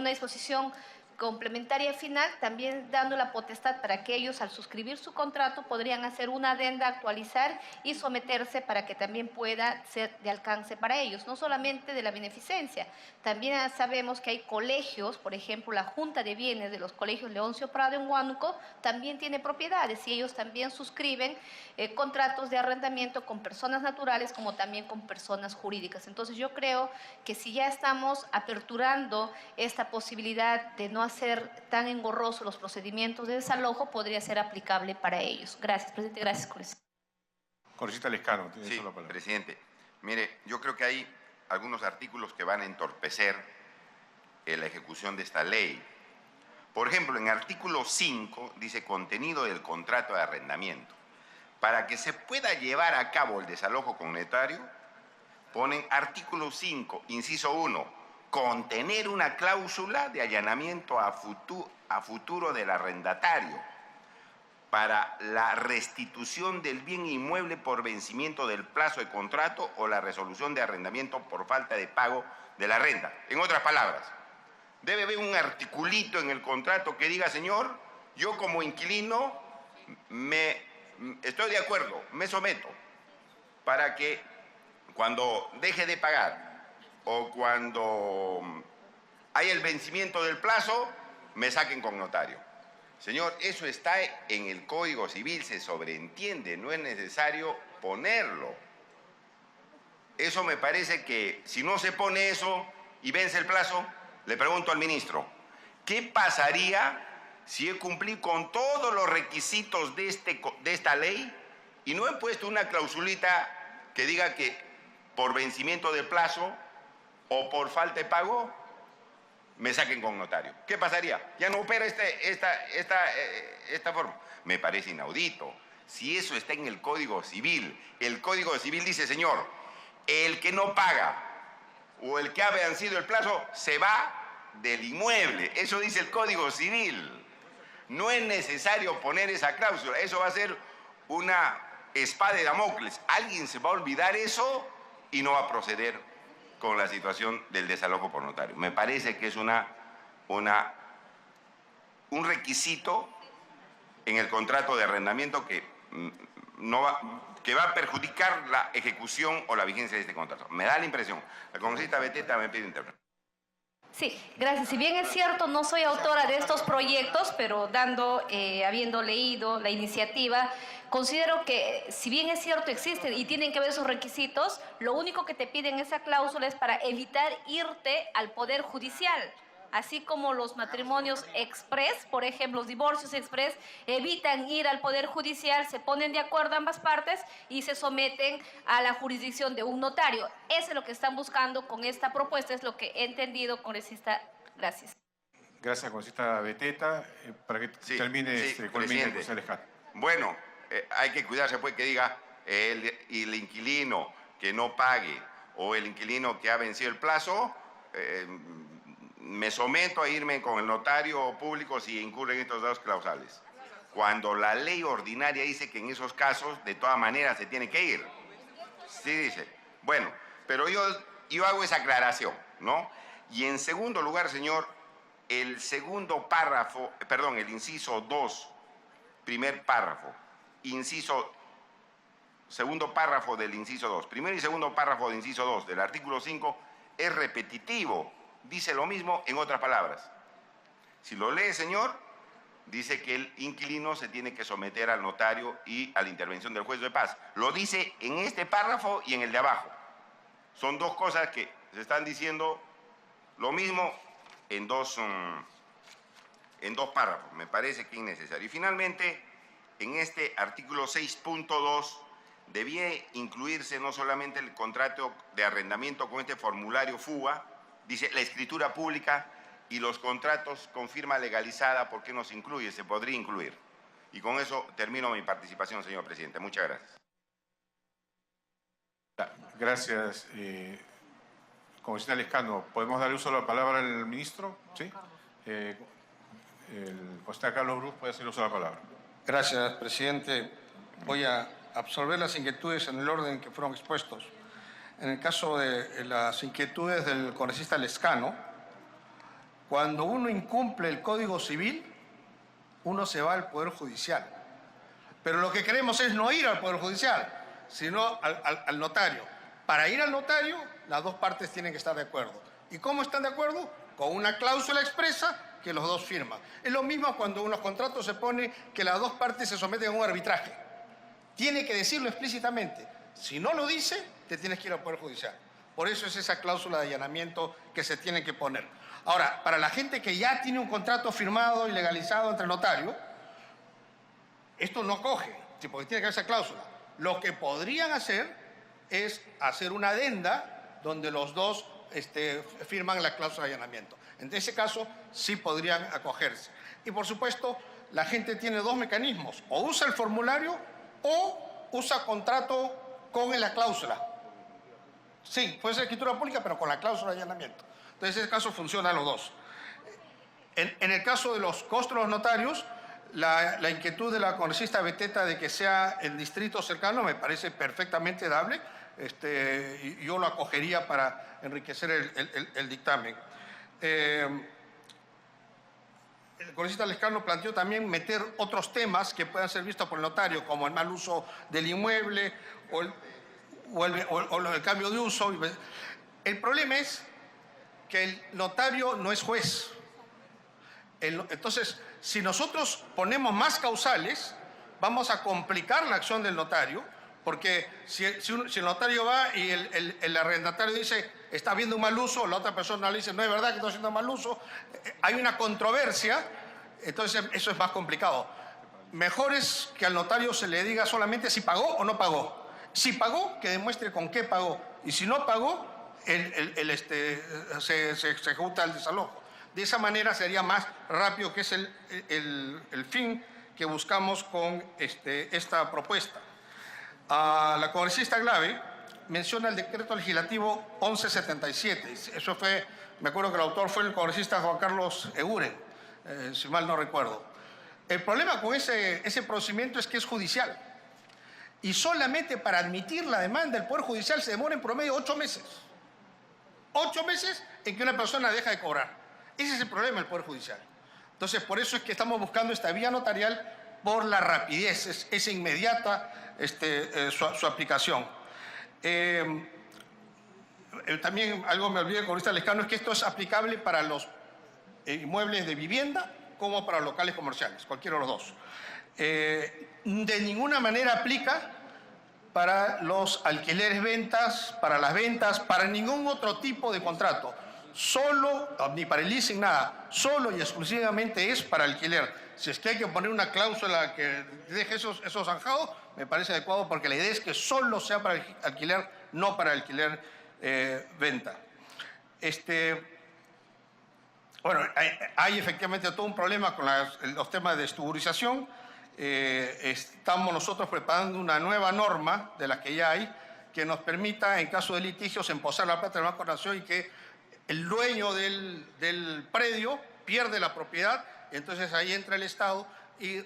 disposición complementaria final, también dando la potestad para que ellos al suscribir su contrato podrían hacer una adenda, actualizar y someterse para que también pueda ser de alcance para ellos, no solamente de la beneficencia. También sabemos que hay colegios, por ejemplo, la Junta de Bienes de los colegios Leoncio Prado en Huánuco también tiene propiedades y ellos también suscriben contratos de arrendamiento con personas naturales como también con personas jurídicas. Entonces yo creo que si ya estamos aperturando esta posibilidad de no hacer tan engorrosos los procedimientos de desalojo, podría ser aplicable para ellos. Gracias, presidente. Gracias, congresista. Congresista Lescano, tiene Sí, la palabra. presidente. Mire, yo creo que hay algunos artículos que van a entorpecer la ejecución de esta ley. Por ejemplo, en artículo 5 dice contenido del contrato de arrendamiento. Para que se pueda llevar a cabo el desalojo comunitario, ponen artículo 5, inciso 1, contener una cláusula de allanamiento a futuro del arrendatario para la restitución del bien inmueble por vencimiento del plazo de contrato o la resolución de arrendamiento por falta de pago de la renta. En otras palabras, debe haber un articulito en el contrato que diga, señor, yo como inquilino estoy de acuerdo, me someto para que cuando deje de pagar o cuando hay el vencimiento del plazo, me saquen con notario. Señor, eso está en el Código Civil, se sobreentiende, no es necesario ponerlo. Eso me parece que si no se pone eso y vence el plazo, le pregunto al ministro, ¿qué pasaría si he cumplido con todos los requisitos de esta ley y no he puesto una klausulita que diga que por vencimiento de plazo o por falta de pago me saquen con notario? ¿Qué pasaría? Ya no opera esta forma. Me parece inaudito. Si eso está en el Código Civil dice, señor, el que no paga o el que ha vencido el plazo se va del inmueble. Eso dice el Código Civil. No es necesario poner esa cláusula. Eso va a ser una espada de Damocles. Alguien se va a olvidar eso y no va a proceder con la situación del desalojo por notario. Me parece que es un requisito en el contrato de arrendamiento que va a perjudicar la ejecución o la vigencia de este contrato. Me da la impresión. La congresista Beteta me pide intervención. Sí, gracias. Si bien es cierto, no soy autora de estos proyectos, pero habiendo leído la iniciativa, considero que si bien es cierto existen y tienen que haber esos requisitos, lo único que te piden esa cláusula es para evitar irte al Poder Judicial. Así como los matrimonios express, por ejemplo, los divorcios express, evitan ir al Poder Judicial, se ponen de acuerdo ambas partes y se someten a la jurisdicción de un notario. Eso es lo que están buscando con esta propuesta, es lo que he entendido, congresista. Gracias. Gracias, congresista Beteta. Para que termine presidente. Bueno, hay que cuidarse pues que diga el inquilino que no pague o el inquilino que ha vencido el plazo, me someto a irme con el notario público si incurren estos dos clausales. Cuando la ley ordinaria dice que en esos casos, de todas maneras, se tiene que ir. Sí dice. Bueno, pero yo hago esa aclaración, ¿no? Y en segundo lugar, señor, el segundo párrafo, perdón, el inciso 2, primer párrafo, segundo párrafo del inciso 2, primero y segundo párrafo del inciso 2 del artículo 5 es repetitivo, dice lo mismo en otras palabras. Si lo lee, señor, dice que el inquilino se tiene que someter al notario y a la intervención del juez de paz. Lo dice en este párrafo y en el de abajo. Son dos cosas que se están diciendo lo mismo en dos párrafos. Me parece que es innecesario. Y finalmente, en este artículo 6.2 debía incluirse no solamente el contrato de arrendamiento con este formulario FUA, dice la escritura pública y los contratos con firma legalizada. ¿Por qué no se incluye? Se podría incluir. Y con eso termino mi participación, señor presidente. Muchas gracias. Gracias, congresista Lescano. ¿Podemos darle uso de la palabra al ministro? ¿Sí? El congresista Carlos Brus puede hacer uso de la palabra. Gracias, presidente. Voy a absorber las inquietudes en el orden que fueron expuestos. En el caso de las inquietudes del congresista Lescano, cuando uno incumple el Código Civil, uno se va al Poder Judicial. Pero lo que queremos es no ir al Poder Judicial, sino al notario. Para ir al notario, las dos partes tienen que estar de acuerdo. ¿Y cómo están de acuerdo? Con una cláusula expresa que los dos firman. Es lo mismo cuando en los contratos se pone que las dos partes se someten a un arbitraje. Tiene que decirlo explícitamente. Si no lo dice, te tienes que ir al Poder Judicial. Por eso es esa cláusula de allanamiento que se tiene que poner. Ahora, para la gente que ya tiene un contrato firmado y legalizado entre el notario, esto no coge, porque tiene que haber esa cláusula. Lo que podrían hacer es hacer una adenda donde los dos firman la cláusula de allanamiento. En ese caso, sí podrían acogerse. Y, por supuesto, la gente tiene dos mecanismos. O usa el formulario o usa contrato con la cláusula. Sí, puede ser escritura pública, pero con la cláusula de allanamiento. Entonces, en ese caso funcionan los dos. En el caso de los costos de los notarios, la inquietud de la congresista Beteta de que sea en distrito cercano me parece perfectamente dable. Y yo lo acogería para enriquecer el dictamen. El congresista Lescano planteó también meter otros temas que puedan ser vistos por el notario, como el mal uso del inmueble o el cambio de uso. El problema es que el notario no es juez. Entonces, si nosotros ponemos más causales, vamos a complicar la acción del notario, porque si el notario va y el arrendatario dice está habiendo un mal uso, la otra persona le dice no es verdad que está haciendo mal uso, hay una controversia, entonces eso es más complicado. Mejor es que al notario se le diga solamente si pagó o no pagó. Si pagó, que demuestre con qué pagó, y si no pagó, se ejecuta el desalojo. De esa manera sería más rápido, que es el fin que buscamos con esta propuesta. La congresista Glave menciona el decreto legislativo 1177. Eso fue, me acuerdo que el autor fue el congresista Juan Carlos Eguren, si mal no recuerdo. El problema con ese procedimiento es que es judicial. Y solamente para admitir la demanda del Poder Judicial se demora en promedio 8 meses. 8 meses en que una persona deja de cobrar. Ese es el problema del Poder Judicial. Entonces, por eso es que estamos buscando esta vía notarial, por la rapidez, es inmediata su aplicación. También algo me olvidé con esta Lescano, es que esto es aplicable para los inmuebles de vivienda como para los locales comerciales, cualquiera de los dos. De ninguna manera aplica para los alquileres ventas, para las ventas, para ningún otro tipo de contrato. Solo, ni para el leasing, nada, solo y exclusivamente es para alquiler. Si es que hay que poner una cláusula que deje esos zanjados, me parece adecuado, porque la idea es que solo sea para alquiler, no para alquiler venta. Bueno, hay efectivamente todo un problema con los temas de estuburización. Estamos nosotros preparando una nueva norma de las que ya hay, que nos permita, en caso de litigios, emposar la plata del Banco de la Nación y que el dueño del predio pierde la propiedad, entonces ahí entra el Estado y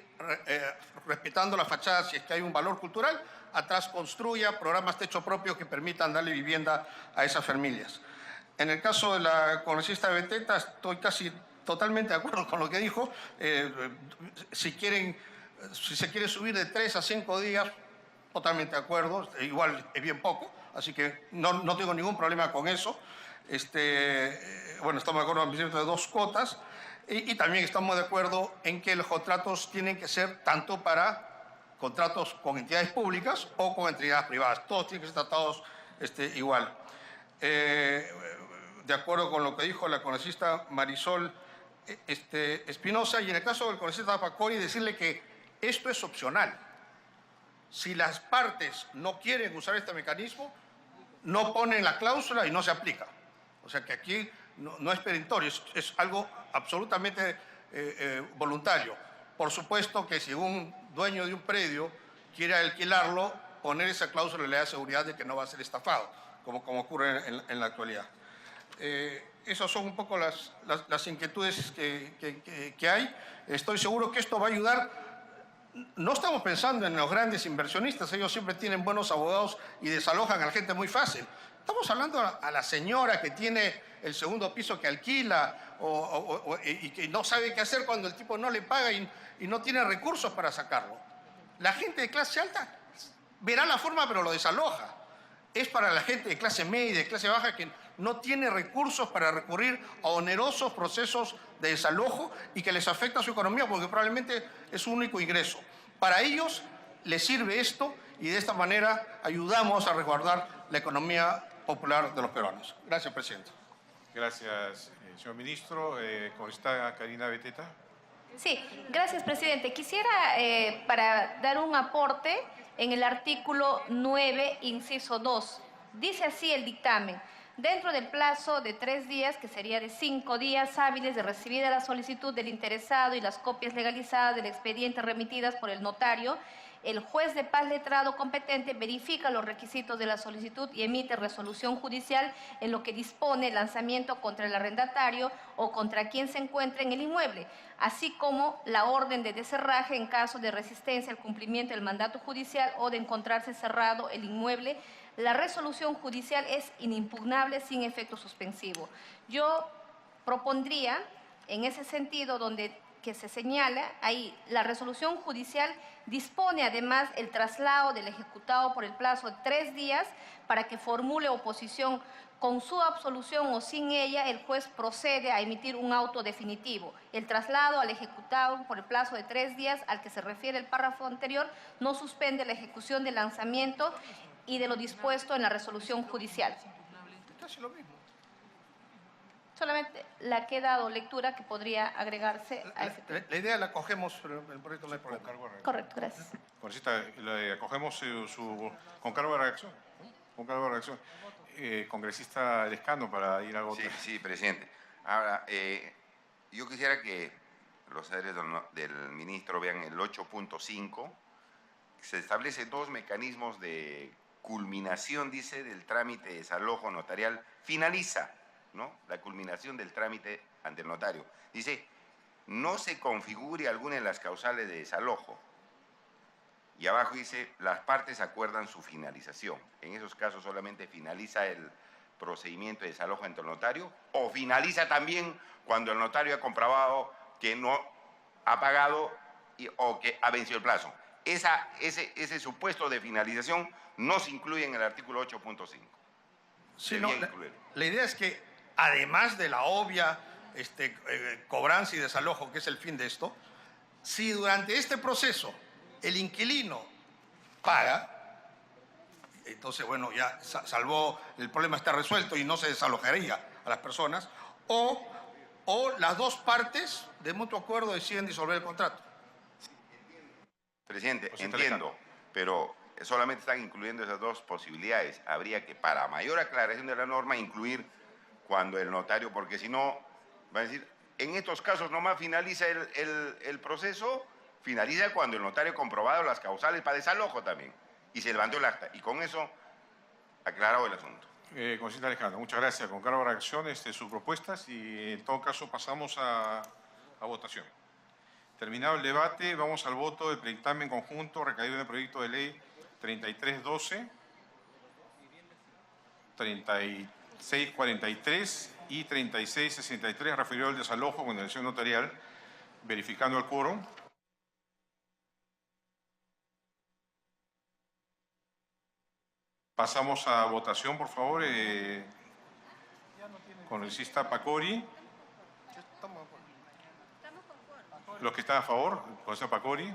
respetando la fachada, si es que hay un valor cultural, atrás construya programas techo propio que permitan darle vivienda a esas familias. En el caso de la congresista Beteta, estoy casi totalmente de acuerdo con lo que dijo. Si se quiere subir de 3 a 5 días, totalmente de acuerdo, igual es bien poco, así que no tengo ningún problema con eso. Bueno, estamos de acuerdo en de 2 cuotas y también estamos de acuerdo en que los contratos tienen que ser tanto para contratos con entidades públicas o con entidades privadas. Todos tienen que ser tratados igual. De acuerdo con lo que dijo la congresista Marisol Espinosa, y en el caso del congresista Pacori, decirle que esto es opcional. Si las partes no quieren usar este mecanismo, no ponen la cláusula y no se aplica. O sea que aquí no es perentorio, es algo absolutamente voluntario. Por supuesto que si un dueño de un predio quiere alquilarlo, poner esa cláusula le da seguridad de que no va a ser estafado, como ocurre en la actualidad. Esas son un poco las inquietudes que hay. Estoy seguro que esto va a ayudar. No estamos pensando en los grandes inversionistas, ellos siempre tienen buenos abogados y desalojan a la gente muy fácil. Estamos hablando a la señora que tiene el segundo piso que alquila y que no sabe qué hacer cuando el tipo no le paga y no tiene recursos para sacarlo. La gente de clase alta verá la forma pero lo desaloja. Es para la gente de clase media y de clase baja que no tiene recursos para recurrir a onerosos procesos de desalojo y que les afecta a su economía porque probablemente es su único ingreso. Para ellos les sirve esto y de esta manera ayudamos a resguardar la economía popular de los peruanos. Gracias, presidente. Gracias, señor ministro. Congresista Karina Beteta. Sí, gracias, presidente. Quisiera, para dar un aporte en el artículo 9, inciso 2. Dice así el dictamen. Dentro del plazo de 3 días, que sería de 5 días hábiles de recibida la solicitud del interesado y las copias legalizadas del expediente remitidas por el notario, el juez de paz letrado competente verifica los requisitos de la solicitud y emite resolución judicial en lo que dispone el lanzamiento contra el arrendatario o contra quien se encuentre en el inmueble, así como la orden de descerraje en caso de resistencia al cumplimiento del mandato judicial o de encontrarse cerrado el inmueble. La resolución judicial es inimpugnable sin efecto suspensivo. Yo propondría, en ese sentido, donde que se señala, ahí la resolución judicial dispone además el traslado del ejecutado por el plazo de 3 días para que formule oposición. Con su absolución o sin ella, el juez procede a emitir un auto definitivo. El traslado al ejecutado por el plazo de 3 días, al que se refiere el párrafo anterior, no suspende la ejecución del lanzamiento y de lo dispuesto en la resolución judicial. Casi lo mismo. Solamente la que he dado lectura que podría agregarse a ese tema. La idea la cogemos, pero el proyecto no hay problema. Correcto, gracias. Congresista, le acogemos con cargo de reacción. Con cargo de reacción. Congresista Lescano, para ir a algo. Sí, presidente. Ahora, yo quisiera que los señores del ministro vean el 8.5. Se establece 2 mecanismos de culminación, dice, del trámite de desalojo notarial. Finaliza, ¿no?, la culminación del trámite ante el notario. Dice, no se configure alguna de las causales de desalojo. Y abajo dice, las partes acuerdan su finalización. En esos casos solamente finaliza el procedimiento de desalojo ante el notario o finaliza también cuando el notario ha comprobado que no ha pagado o que ha vencido el plazo. Ese supuesto de finalización no se incluye en el artículo 8.5. Sí, no, la idea es que, además de la obvia cobranza y desalojo, que es el fin de esto, si durante este proceso el inquilino paga, entonces, bueno, ya salvó, el problema está resuelto y no se desalojaría a las personas, o las 2 partes de mutuo acuerdo deciden disolver el contrato. Presidente, entiendo, pero solamente están incluyendo esas 2 posibilidades. Habría que, para mayor aclaración de la norma, incluir cuando el notario, porque si no, va a decir, en estos casos nomás finaliza el proceso, finaliza cuando el notario ha comprobado las causales para desalojo también, y se levantó el acta. Y con eso, aclarado el asunto. Congresista Lescano, muchas gracias. Con cargo a reacción sus propuestas y en todo caso pasamos a votación. Terminado el debate, vamos al voto del dictamen conjunto recaído en el proyecto de ley 3312, 3643 y 3663 referido al desalojo con elección notarial, verificando el quórum. Pasamos a votación, por favor. Congresista Pacori. Los que están a favor, congresista Pacori.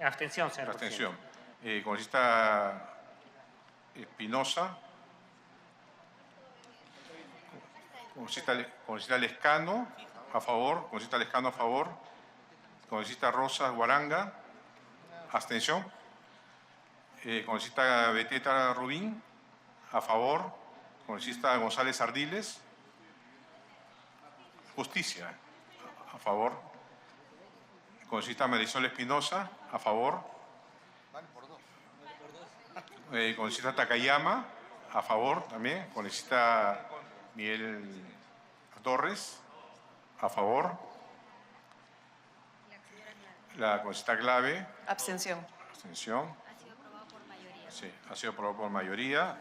Abstención, señor Abstención. Congresista Espinosa. Congresista Lescano, a favor. Congresista Lescano, a favor. Congresista Rosas Guaranga. Abstención. Congresista Beteta Rubín, a favor. Congresista González Ardiles. Justicia, a favor. Congresista Marisol Espinosa, a favor. Congresista Takayama, a favor también. Congresista Miguel Torres, a favor. La congresista Clave. Abstención. Abstención. Sí, ha sido aprobado por mayoría.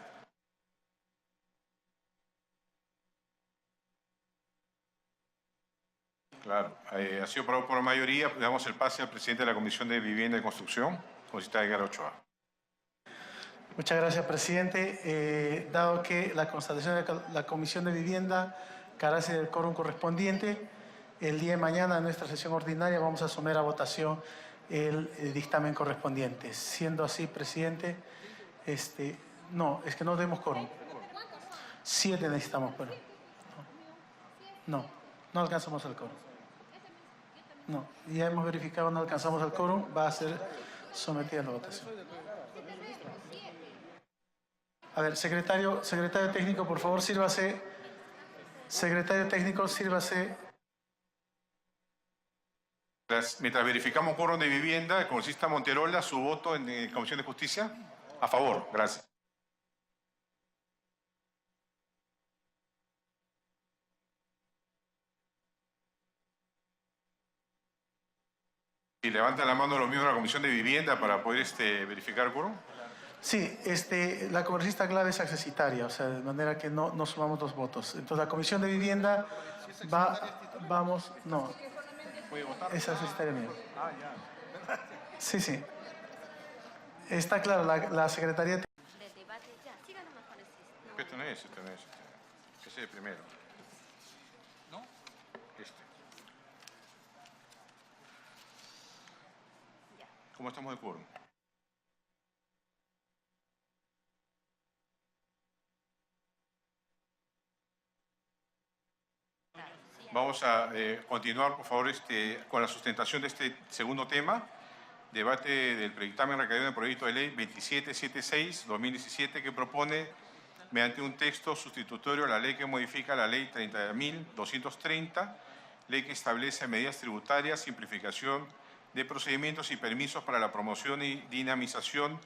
Claro, ha sido aprobado por mayoría. Le damos el pase al presidente de la Comisión de Vivienda y Construcción, congresista Edgar Ochoa. Muchas gracias, presidente. Dado que la constatación de la Comisión de Vivienda carece del quórum correspondiente, el día de mañana en nuestra sesión ordinaria vamos a someter a votación el dictamen correspondiente. Siendo así, presidente, no, es que no tenemos quórum. 7 necesitamos, pero no alcanzamos el quórum. No, ya hemos verificado, no alcanzamos el quórum, va a ser sometida a la votación. A ver, secretario técnico, por favor, sírvase. Secretario técnico, sírvase. Mientras verificamos quórum de vivienda, el congresista Monterola, su voto en Comisión de Justicia. A favor, gracias. Y levantan la mano los miembros de la Comisión de Vivienda para poder verificar el quórum. Sí, la congresista Clave es accesitaria, o sea, de manera que no sumamos 2 votos. Entonces, la Comisión de Vivienda no, es accesitaria mía. Sí. Está claro, la Secretaría... Este no es. Ese es el primero. ¿No? ¿Cómo estamos de quórum? Vamos a continuar, por favor, con la sustentación de este segundo tema. Debate del dictamen recaído en el proyecto de ley 2776-2017 que propone, mediante un texto sustitutorio, la ley que modifica la ley 30.230, ley que establece medidas tributarias, simplificación de procedimientos y permisos para la promoción y dinamización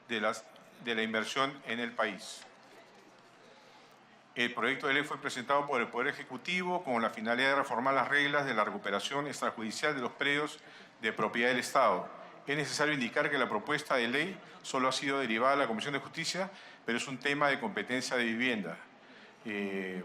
de la inversión en el país. El proyecto de ley fue presentado por el Poder Ejecutivo con la finalidad de reformar las reglas de la recuperación extrajudicial de los predios de propiedad del Estado. Es necesario indicar que la propuesta de ley solo ha sido derivada a la Comisión de Justicia, pero es un tema de competencia de vivienda. El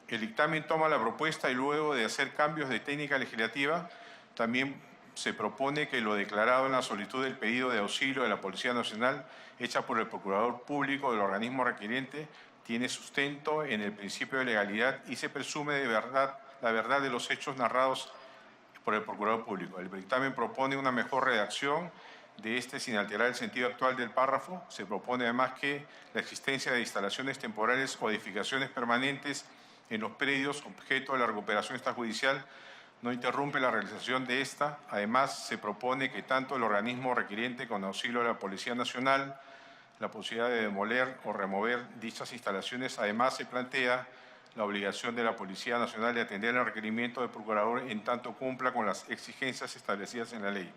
dictamen toma la propuesta y luego de hacer cambios de técnica legislativa, también se propone que lo declarado en la solicitud del pedido de auxilio de la Policía Nacional, hecha por el Procurador Público del organismo requiriente, tiene sustento en el principio de legalidad y se presume la verdad de los hechos narrados por el Procurador Público. El dictamen propone una mejor redacción de sin alterar el sentido actual del párrafo. Se propone además que la existencia de instalaciones temporales o edificaciones permanentes en los predios objeto de la recuperación extrajudicial no interrumpe la realización de esta. Además, se propone que tanto el organismo requiriente con auxilio de la Policía Nacional la posibilidad de demoler o remover dichas instalaciones. Además, se plantea la obligación de la Policía Nacional de atender el requerimiento del Procurador en tanto cumpla con las exigencias establecidas en la ley.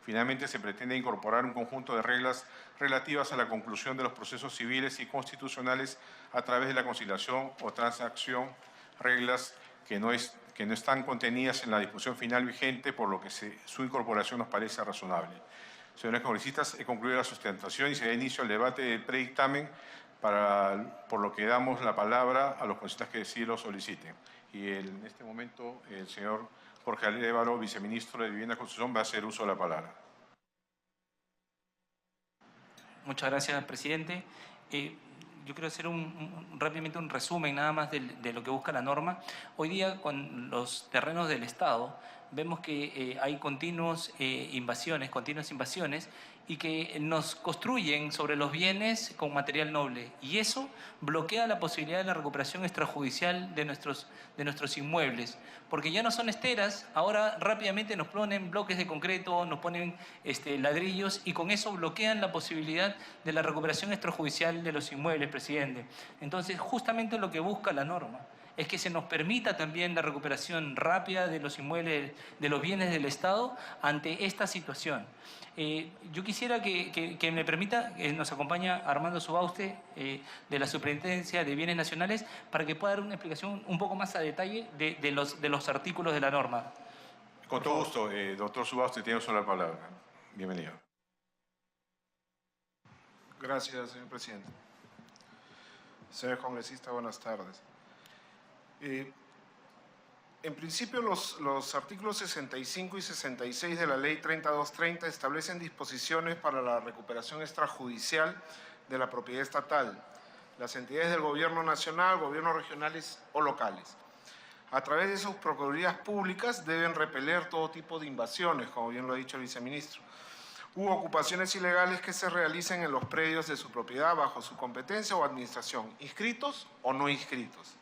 Finalmente, se pretende incorporar un conjunto de reglas relativas a la conclusión de los procesos civiles y constitucionales a través de la conciliación o transacción, reglas que no están contenidas en la disposición final vigente, por lo que su incorporación nos parece razonable. Señores congresistas, he concluido la sustentación y se da inicio al debate del predictamen, por lo que damos la palabra a los congresistas que sí lo soliciten. Y en este momento el señor Jorge Arévalo, viceministro de Vivienda y Construcción, va a hacer uso de la palabra. Muchas gracias, presidente. Yo quiero hacer rápidamente un resumen nada más de lo que busca la norma. Hoy día, con los terrenos del Estado, vemos que hay continuas invasiones y que nos construyen sobre los bienes con material noble. Y eso bloquea la posibilidad de la recuperación extrajudicial de nuestros inmuebles. Porque ya no son esteras, ahora rápidamente nos ponen bloques de concreto, nos ponen ladrillos y con eso bloquean la posibilidad de la recuperación extrajudicial de los inmuebles, presidente. Entonces, justamente lo que busca la norma es que se nos permita también la recuperación rápida de los inmuebles, de los bienes del Estado ante esta situación. Yo quisiera que me permita, nos acompaña Armando Subauste de la Superintendencia de Bienes Nacionales para que pueda dar una explicación un poco más a detalle de los artículos de la norma. Con todo gusto, doctor Subauste, tiene usted la palabra. Bienvenido. Gracias, señor presidente. Señor congresista, buenas tardes. En principio, los artículos 65 y 66 de la Ley 3230 establecen disposiciones para la recuperación extrajudicial de la propiedad estatal, las entidades del gobierno nacional, gobiernos regionales o locales. A través de sus procuradurías públicas deben repeler todo tipo de invasiones, como bien lo ha dicho el viceministro, u ocupaciones ilegales que se realicen en los predios de su propiedad bajo su competencia o administración, inscritos o no inscritos.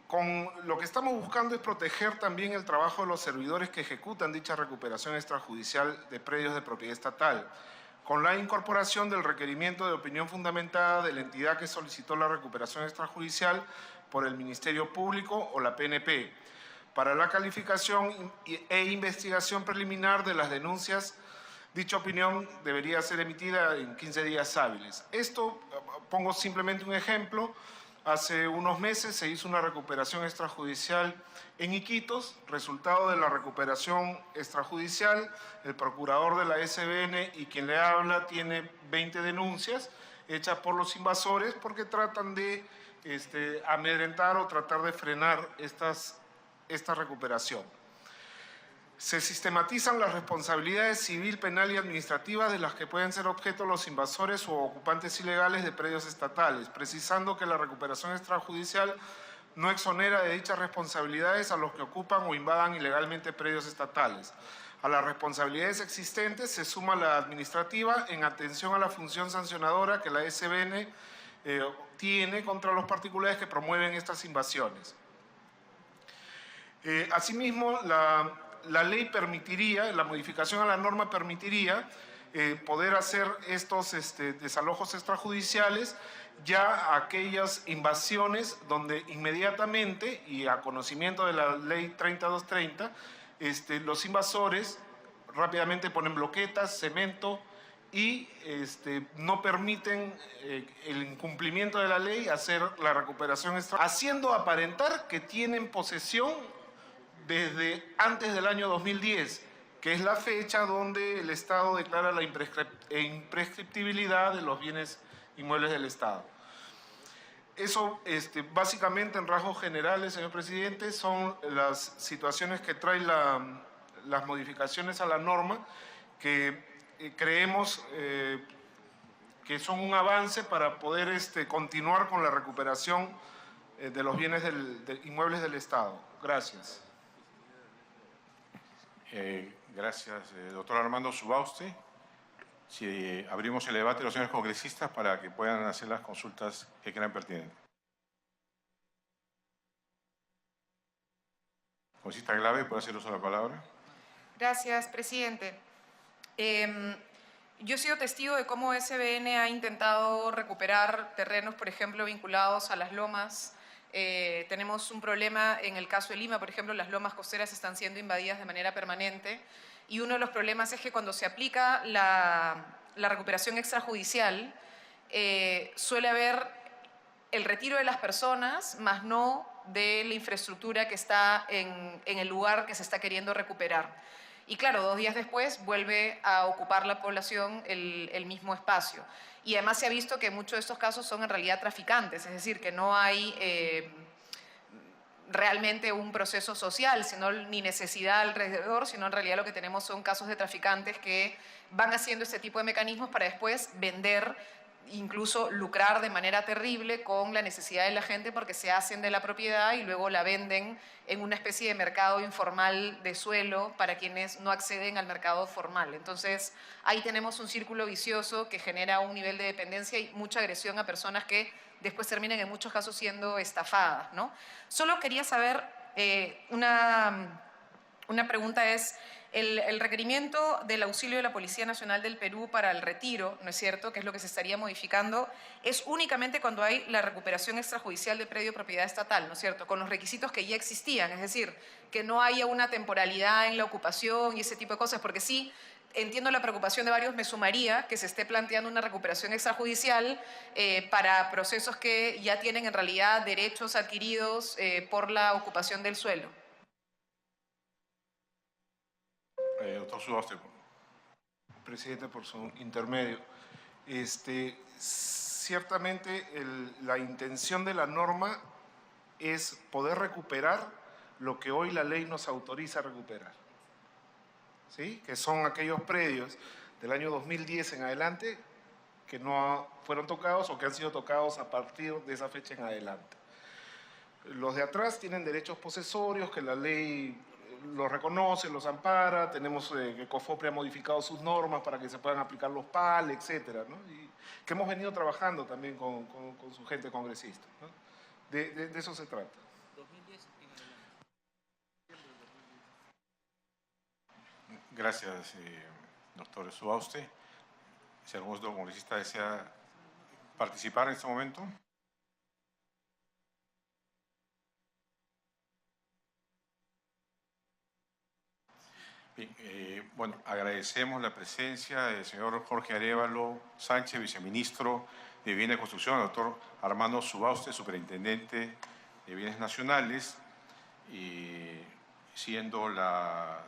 Con lo que estamos buscando es proteger también el trabajo de los servidores que ejecutan dicha recuperación extrajudicial de predios de propiedad estatal, con la incorporación del requerimiento de opinión fundamentada de la entidad que solicitó la recuperación extrajudicial por el Ministerio Público o la PNP, para la calificación e investigación preliminar de las denuncias. Dicha opinión debería ser emitida en 15 días hábiles. Esto, pongo simplemente un ejemplo. Hace unos meses se hizo una recuperación extrajudicial en Iquitos. Resultado de la recuperación extrajudicial, el procurador de la SBN y quien le habla tiene 20 denuncias hechas por los invasores porque tratan de amedrentar o tratar de frenar esta recuperación. Se sistematizan las responsabilidades civil, penal y administrativas de las que pueden ser objeto los invasores o ocupantes ilegales de predios estatales, precisando que la recuperación extrajudicial no exonera de dichas responsabilidades a los que ocupan o invadan ilegalmente predios estatales. A las responsabilidades existentes se suma la administrativa en atención a la función sancionadora que la SBN tiene contra los particulares que promueven estas invasiones. Asimismo, la ley permitiría, la modificación a la norma permitiría poder hacer estos desalojos extrajudiciales ya aquellas invasiones donde inmediatamente y a conocimiento de la ley 3230, los invasores rápidamente ponen bloquetas, cemento y no permiten el incumplimiento de la ley hacer la recuperación haciendo aparentar que tienen posesión desde antes del año 2010, que es la fecha donde el Estado declara la imprescriptibilidad de los bienes inmuebles del Estado. Eso, básicamente, en rasgos generales, señor presidente, son las situaciones que traen las modificaciones a la norma que creemos que son un avance para poder continuar con la recuperación de los bienes inmuebles del Estado. Gracias. Gracias, doctor Armando Subauste. Si abrimos el debate de los señores congresistas para que puedan hacer las consultas que crean pertinentes. Congresista Glave, ¿puede hacer uso de la palabra? Gracias, presidente. Yo he sido testigo de cómo SBN ha intentado recuperar terrenos, por ejemplo, vinculados a las lomas. Tenemos un problema en el caso de Lima, por ejemplo, las lomas costeras están siendo invadidas de manera permanente y uno de los problemas es que cuando se aplica la recuperación extrajudicial, suele haber el retiro de las personas, más no de la infraestructura que está en el lugar que se está queriendo recuperar. Y claro, 2 días después vuelve a ocupar la población el mismo espacio. Y además se ha visto que muchos de estos casos son en realidad traficantes, es decir, que no hay realmente un proceso social, ni necesidad alrededor, sino en realidad lo que tenemos son casos de traficantes que van haciendo este tipo de mecanismos para después vender, incluso lucrar de manera terrible con la necesidad de la gente porque se hacen de la propiedad y luego la venden en una especie de mercado informal de suelo para quienes no acceden al mercado formal. Entonces, ahí tenemos un círculo vicioso que genera un nivel de dependencia y mucha agresión a personas que después terminan en muchos casos siendo estafadas, ¿no? Solo quería saber, una pregunta es, el requerimiento del auxilio de la Policía Nacional del Perú para el retiro, ¿no es cierto?, que es lo que se estaría modificando, es únicamente cuando hay la recuperación extrajudicial de predio de propiedad estatal, ¿no es cierto?, con los requisitos que ya existían, es decir, que no haya una temporalidad en la ocupación y ese tipo de cosas, porque sí, entiendo la preocupación de varios, me sumaría que se esté planteando una recuperación extrajudicial para procesos que ya tienen en realidad derechos adquiridos por la ocupación del suelo. Doctor Subauste. Presidente, por su intermedio. Ciertamente la intención de la norma es poder recuperar lo que hoy la ley nos autoriza a recuperar, ¿sí? Que son aquellos predios del año 2010 en adelante que no fueron tocados o que han sido tocados a partir de esa fecha en adelante. Los de atrás tienen derechos posesorios que la ley los reconoce, los ampara, tenemos que COFOPRE ha modificado sus normas para que se puedan aplicar los PAL, etcétera, ¿no? Y que hemos venido trabajando también con su gente congresista, ¿no? De eso se trata. Gracias, doctor Subauste. Si algún otro congresista desea participar en este momento. Bien, bueno, agradecemos la presencia del señor Jorge Arévalo Sánchez, viceministro de Vivienda y Construcción, al doctor Armando Subauste, superintendente de Bienes Nacionales, siendo a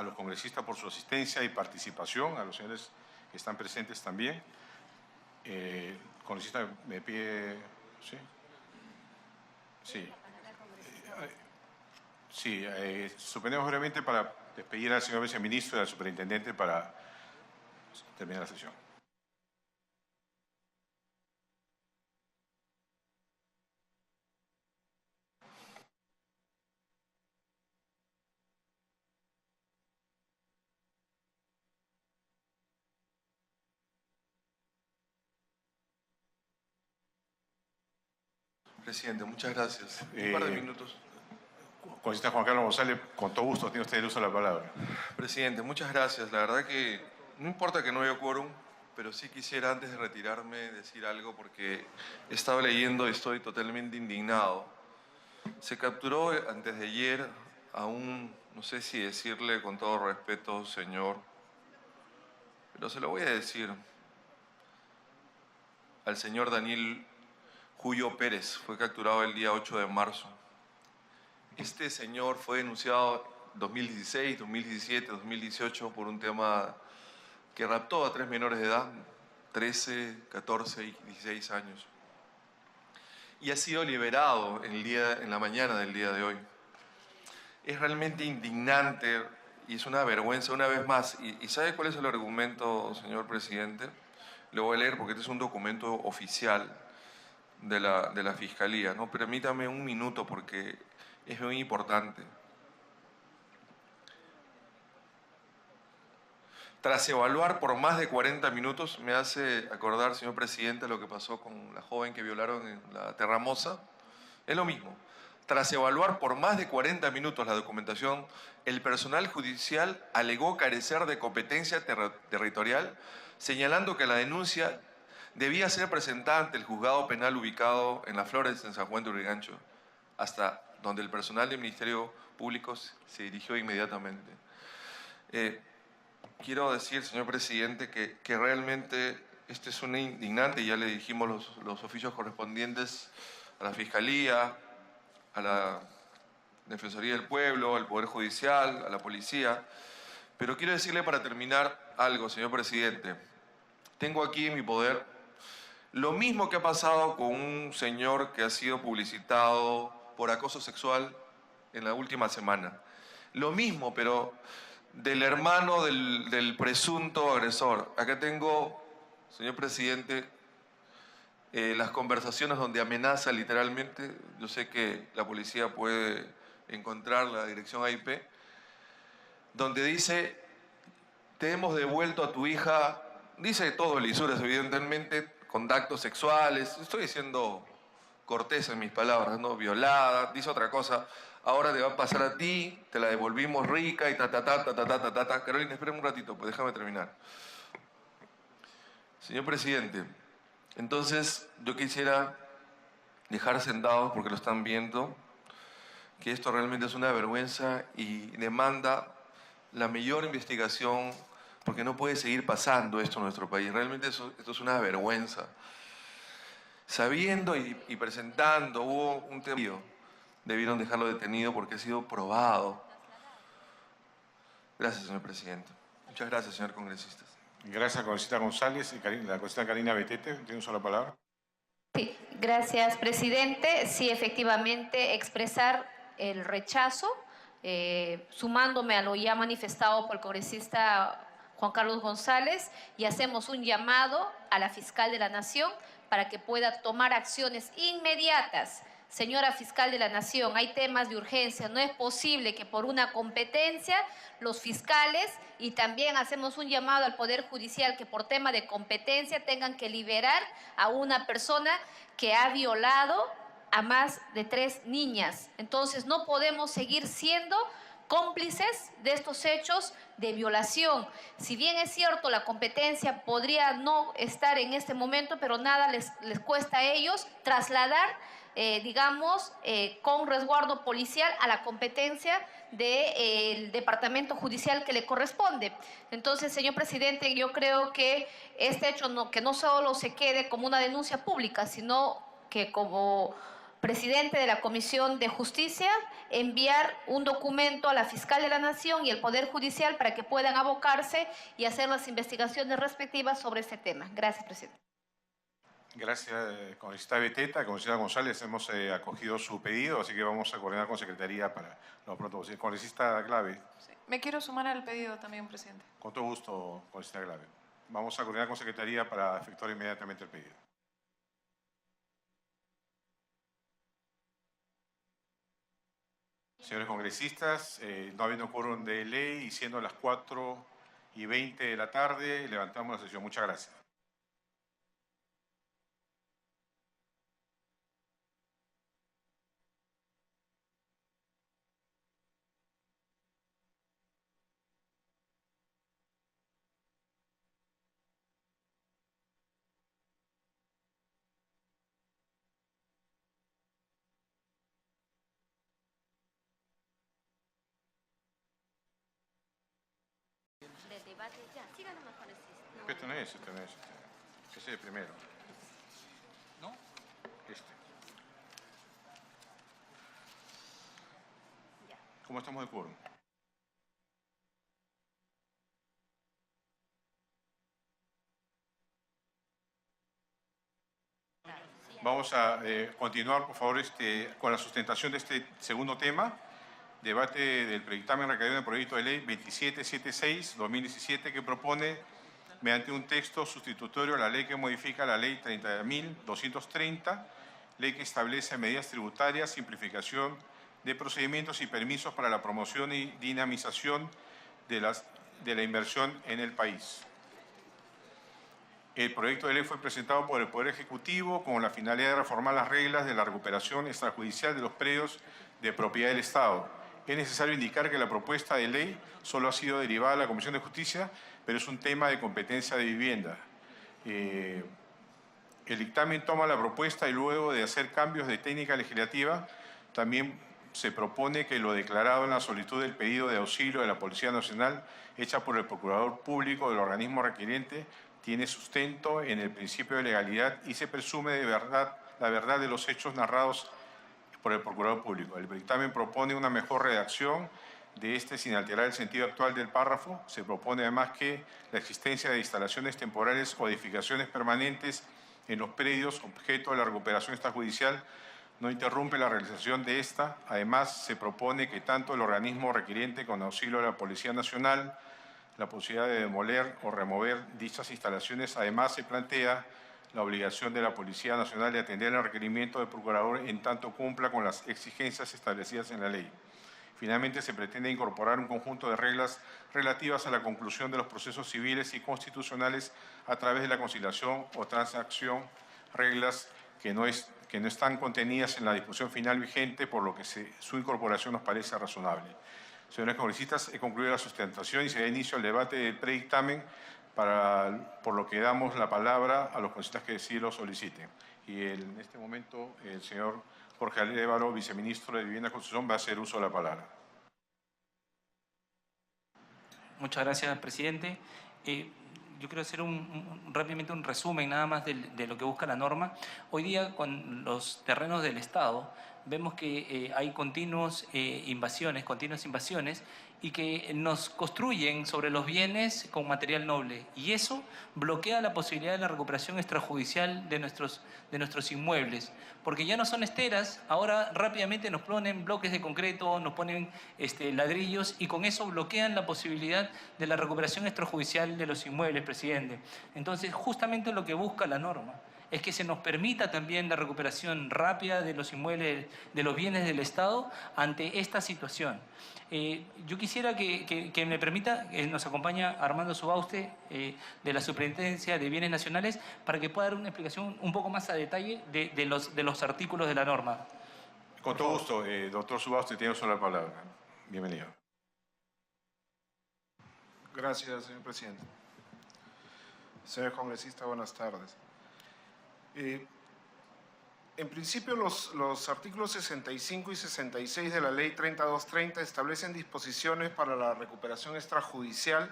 los congresistas por su asistencia y participación, a los señores que están presentes también. El congresista me pide... ¿sí? Sí. Sí, suspendemos brevemente para despedir al señor viceministro y al superintendente para terminar la sesión. Presidente, muchas gracias. Un par de minutos. Congresista Juan Carlos González, con todo gusto, tiene usted el uso de la palabra. Presidente, muchas gracias. La verdad que no importa que no haya quórum, pero sí quisiera antes de retirarme decir algo porque he estado leyendo y estoy totalmente indignado. Se capturó antes de ayer a no sé si decirle con todo respeto, señor, pero se lo voy a decir, al señor Daniel Julio Pérez. Fue capturado el día 8 de marzo. Este señor fue denunciado 2016, 2017, 2018 por un tema que raptó a 3 menores de edad, 13, 14 y 16 años. Y ha sido liberado en la mañana del día de hoy. Es realmente indignante y es una vergüenza una vez más. ¿Y sabe cuál es el argumento, señor presidente? Lo voy a leer porque este es un documento oficial de la Fiscalía, ¿no? Permítame un minuto porque es muy importante. Tras evaluar por más de 40 minutos, me hace acordar, señor presidente, lo que pasó con la joven que violaron en la Terramosa. Es lo mismo. Tras evaluar por más de 40 minutos la documentación, el personal judicial alegó carecer de competencia territorial, señalando que la denuncia debía ser presentada ante el juzgado penal ubicado en Las Flores, en San Juan de Urigancho, hasta donde el personal del Ministerio Público se dirigió inmediatamente. Quiero decir, señor presidente, que realmente este es un indignante, ya le dijimos los oficios correspondientes a la Fiscalía, a la Defensoría del Pueblo, al Poder Judicial, a la Policía. Pero quiero decirle para terminar algo, señor presidente. Tengo aquí en mi poder lo mismo que ha pasado con un señor que ha sido publicitado por acoso sexual en la última semana. Lo mismo, pero del hermano del presunto agresor. Acá tengo, señor presidente, las conversaciones donde amenaza literalmente. Yo sé que la policía puede encontrar la dirección IP, donde dice: te hemos devuelto a tu hija, dice todo lisuras evidentemente, con actos sexuales, estoy diciendo cortés en mis palabras, ¿no? Violada, dice otra cosa: ahora te va a pasar a ti, te la devolvimos rica y ta. Carolina, espérame un ratito, pues déjame terminar. Señor presidente, entonces yo quisiera dejar sentados, porque lo están viendo, que esto realmente es una vergüenza y demanda la mayor investigación, porque no puede seguir pasando esto en nuestro país. Realmente esto es una vergüenza. Sabiendo y presentando, hubo un tema, debieron dejarlo detenido porque ha sido probado. Gracias, señor presidente. Muchas gracias, señor congresista. Gracias, congresista González. Y la congresista Karina Betete, tiene una sola palabra. Sí, gracias, presidente. Sí, efectivamente, expresar el rechazo, sumándome a lo ya manifestado por el congresista Juan Carlos González, y hacemos un llamado a la fiscal de la Nación para que pueda tomar acciones inmediatas. Señora fiscal de la Nación, hay temas de urgencia. No es posible que por una competencia los fiscales, y también hacemos un llamado al Poder Judicial, que por tema de competencia tengan que liberar a una persona que ha violado a más de 3 niñas. Entonces no podemos seguir siendo cómplices de estos hechos de violación. Si bien es cierto, la competencia podría no estar en este momento, pero nada les cuesta a ellos trasladar, con resguardo policial a la competencia del departamento judicial que le corresponde. Entonces, señor presidente, yo creo que este hecho que no solo se quede como una denuncia pública, sino que como presidente de la Comisión de Justicia, enviar un documento a la fiscal de la Nación y el Poder Judicial para que puedan abocarse y hacer las investigaciones respectivas sobre este tema. Gracias, presidente. Gracias, congresista Beteta. Congresista González, hemos acogido su pedido, así que vamos a coordinar con Secretaría para lo pronto posible. Congresista Glave. Sí. Me quiero sumar al pedido también, presidente. Con todo gusto, congresista Glave. Vamos a coordinar con Secretaría para efectuar inmediatamente el pedido. Señores congresistas, no habiendo quórum de ley y siendo las 4:20 de la tarde, levantamos la sesión. Muchas gracias. Del debate ya, sigan nomás con el sistema. Este no es. Ese es el primero. ¿No? Este. ¿Cómo estamos de quórum? Vamos a continuar, por favor, con la sustentación de este segundo tema. Debate del dictamen recaído en el proyecto de ley 2776-2017, que propone, mediante un texto sustitutorio, la ley que modifica la ley 30.230, ley que establece medidas tributarias, simplificación de procedimientos y permisos para la promoción y dinamización de la inversión en el país. El proyecto de ley fue presentado por el Poder Ejecutivo con la finalidad de reformar las reglas de la recuperación extrajudicial de los predios de propiedad del Estado. Es necesario indicar que la propuesta de ley solo ha sido derivada de la Comisión de Justicia, pero es un tema de competencia de vivienda. El dictamen toma la propuesta y luego de hacer cambios de técnica legislativa, también se propone que lo declarado en la solicitud del pedido de auxilio de la Policía Nacional hecha por el Procurador Público del organismo requiriente tiene sustento en el principio de legalidad y se presume la verdad de los hechos narrados por el Procurador Público. El dictamen propone una mejor redacción de este sin alterar el sentido actual del párrafo. Se propone además que la existencia de instalaciones temporales o edificaciones permanentes en los predios objeto de la recuperación extrajudicial no interrumpe la realización de esta. Además, se propone que tanto el organismo requiriente con auxilio de la Policía Nacional, la posibilidad de demoler o remover dichas instalaciones. Además, se plantea la obligación de la Policía Nacional de atender el requerimiento del Procurador en tanto cumpla con las exigencias establecidas en la ley. Finalmente, se pretende incorporar un conjunto de reglas relativas a la conclusión de los procesos civiles y constitucionales a través de la conciliación o transacción, reglas que no están contenidas en la disposición final vigente, por lo que su incorporación nos parece razonable. Señores congresistas, he concluido la sustentación y se da inicio al debate del predictamen, por lo que damos la palabra a los congresistas que sí lo soliciten. Y en este momento el señor Jorge Arévalo, viceministro de Vivienda y Construcción, va a hacer uso de la palabra. Muchas gracias, presidente. Yo quiero hacer rápidamente un resumen nada más de lo que busca la norma. Hoy día, con los terrenos del Estado, vemos que hay continuas invasiones y que nos construyen sobre los bienes con material noble. Y eso bloquea la posibilidad de la recuperación extrajudicial de nuestros inmuebles. Porque ya no son esteras, ahora rápidamente nos ponen bloques de concreto, nos ponen ladrillos y con eso bloquean la posibilidad de la recuperación extrajudicial de los inmuebles, presidente. Entonces, justamente lo que busca la norma es que se nos permita también la recuperación rápida de los inmuebles, de los bienes del Estado ante esta situación. Yo quisiera que me permita, nos acompaña Armando Subauste de la Superintendencia de Bienes Nacionales para que pueda dar una explicación un poco más a detalle de los artículos de la norma. Con todo gusto, doctor Subauste, tiene usted la palabra. Bienvenido. Gracias, señor presidente. Señor congresista, buenas tardes. En principio, los artículos 65 y 66 de la Ley 3230 establecen disposiciones para la recuperación extrajudicial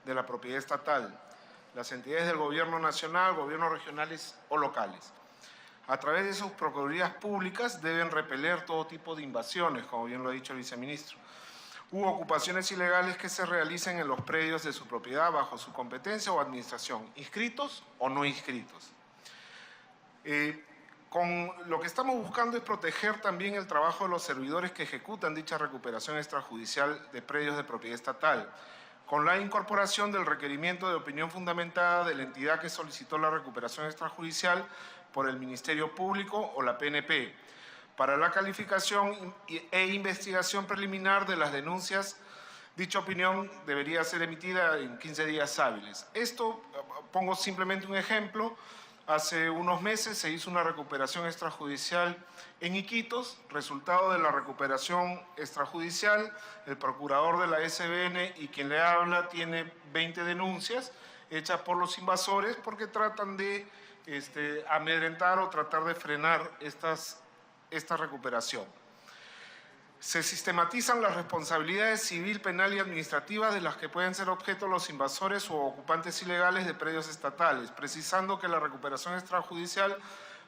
de la propiedad estatal, las entidades del gobierno nacional, gobiernos regionales o locales. A través de sus procuradurías públicas deben repeler todo tipo de invasiones, como bien lo ha dicho el viceministro, u ocupaciones ilegales que se realicen en los predios de su propiedad bajo su competencia o administración, inscritos o no inscritos. Con lo que estamos buscando es proteger también el trabajo de los servidores que ejecutan dicha recuperación extrajudicial de predios de propiedad estatal, con la incorporación del requerimiento de opinión fundamentada de la entidad que solicitó la recuperación extrajudicial por el Ministerio Público o la PNP, para la calificación e investigación preliminar de las denuncias. Dicha opinión debería ser emitida en 15 días hábiles. Esto, pongo simplemente un ejemplo. Hace unos meses se hizo una recuperación extrajudicial en Iquitos. Resultado de la recuperación extrajudicial, el procurador de la SBN y quien le habla tiene 20 denuncias hechas por los invasores porque tratan de amedrentar o tratar de frenar esta recuperación. Se sistematizan las responsabilidades civil, penal y administrativa de las que pueden ser objeto los invasores o ocupantes ilegales de predios estatales, precisando que la recuperación extrajudicial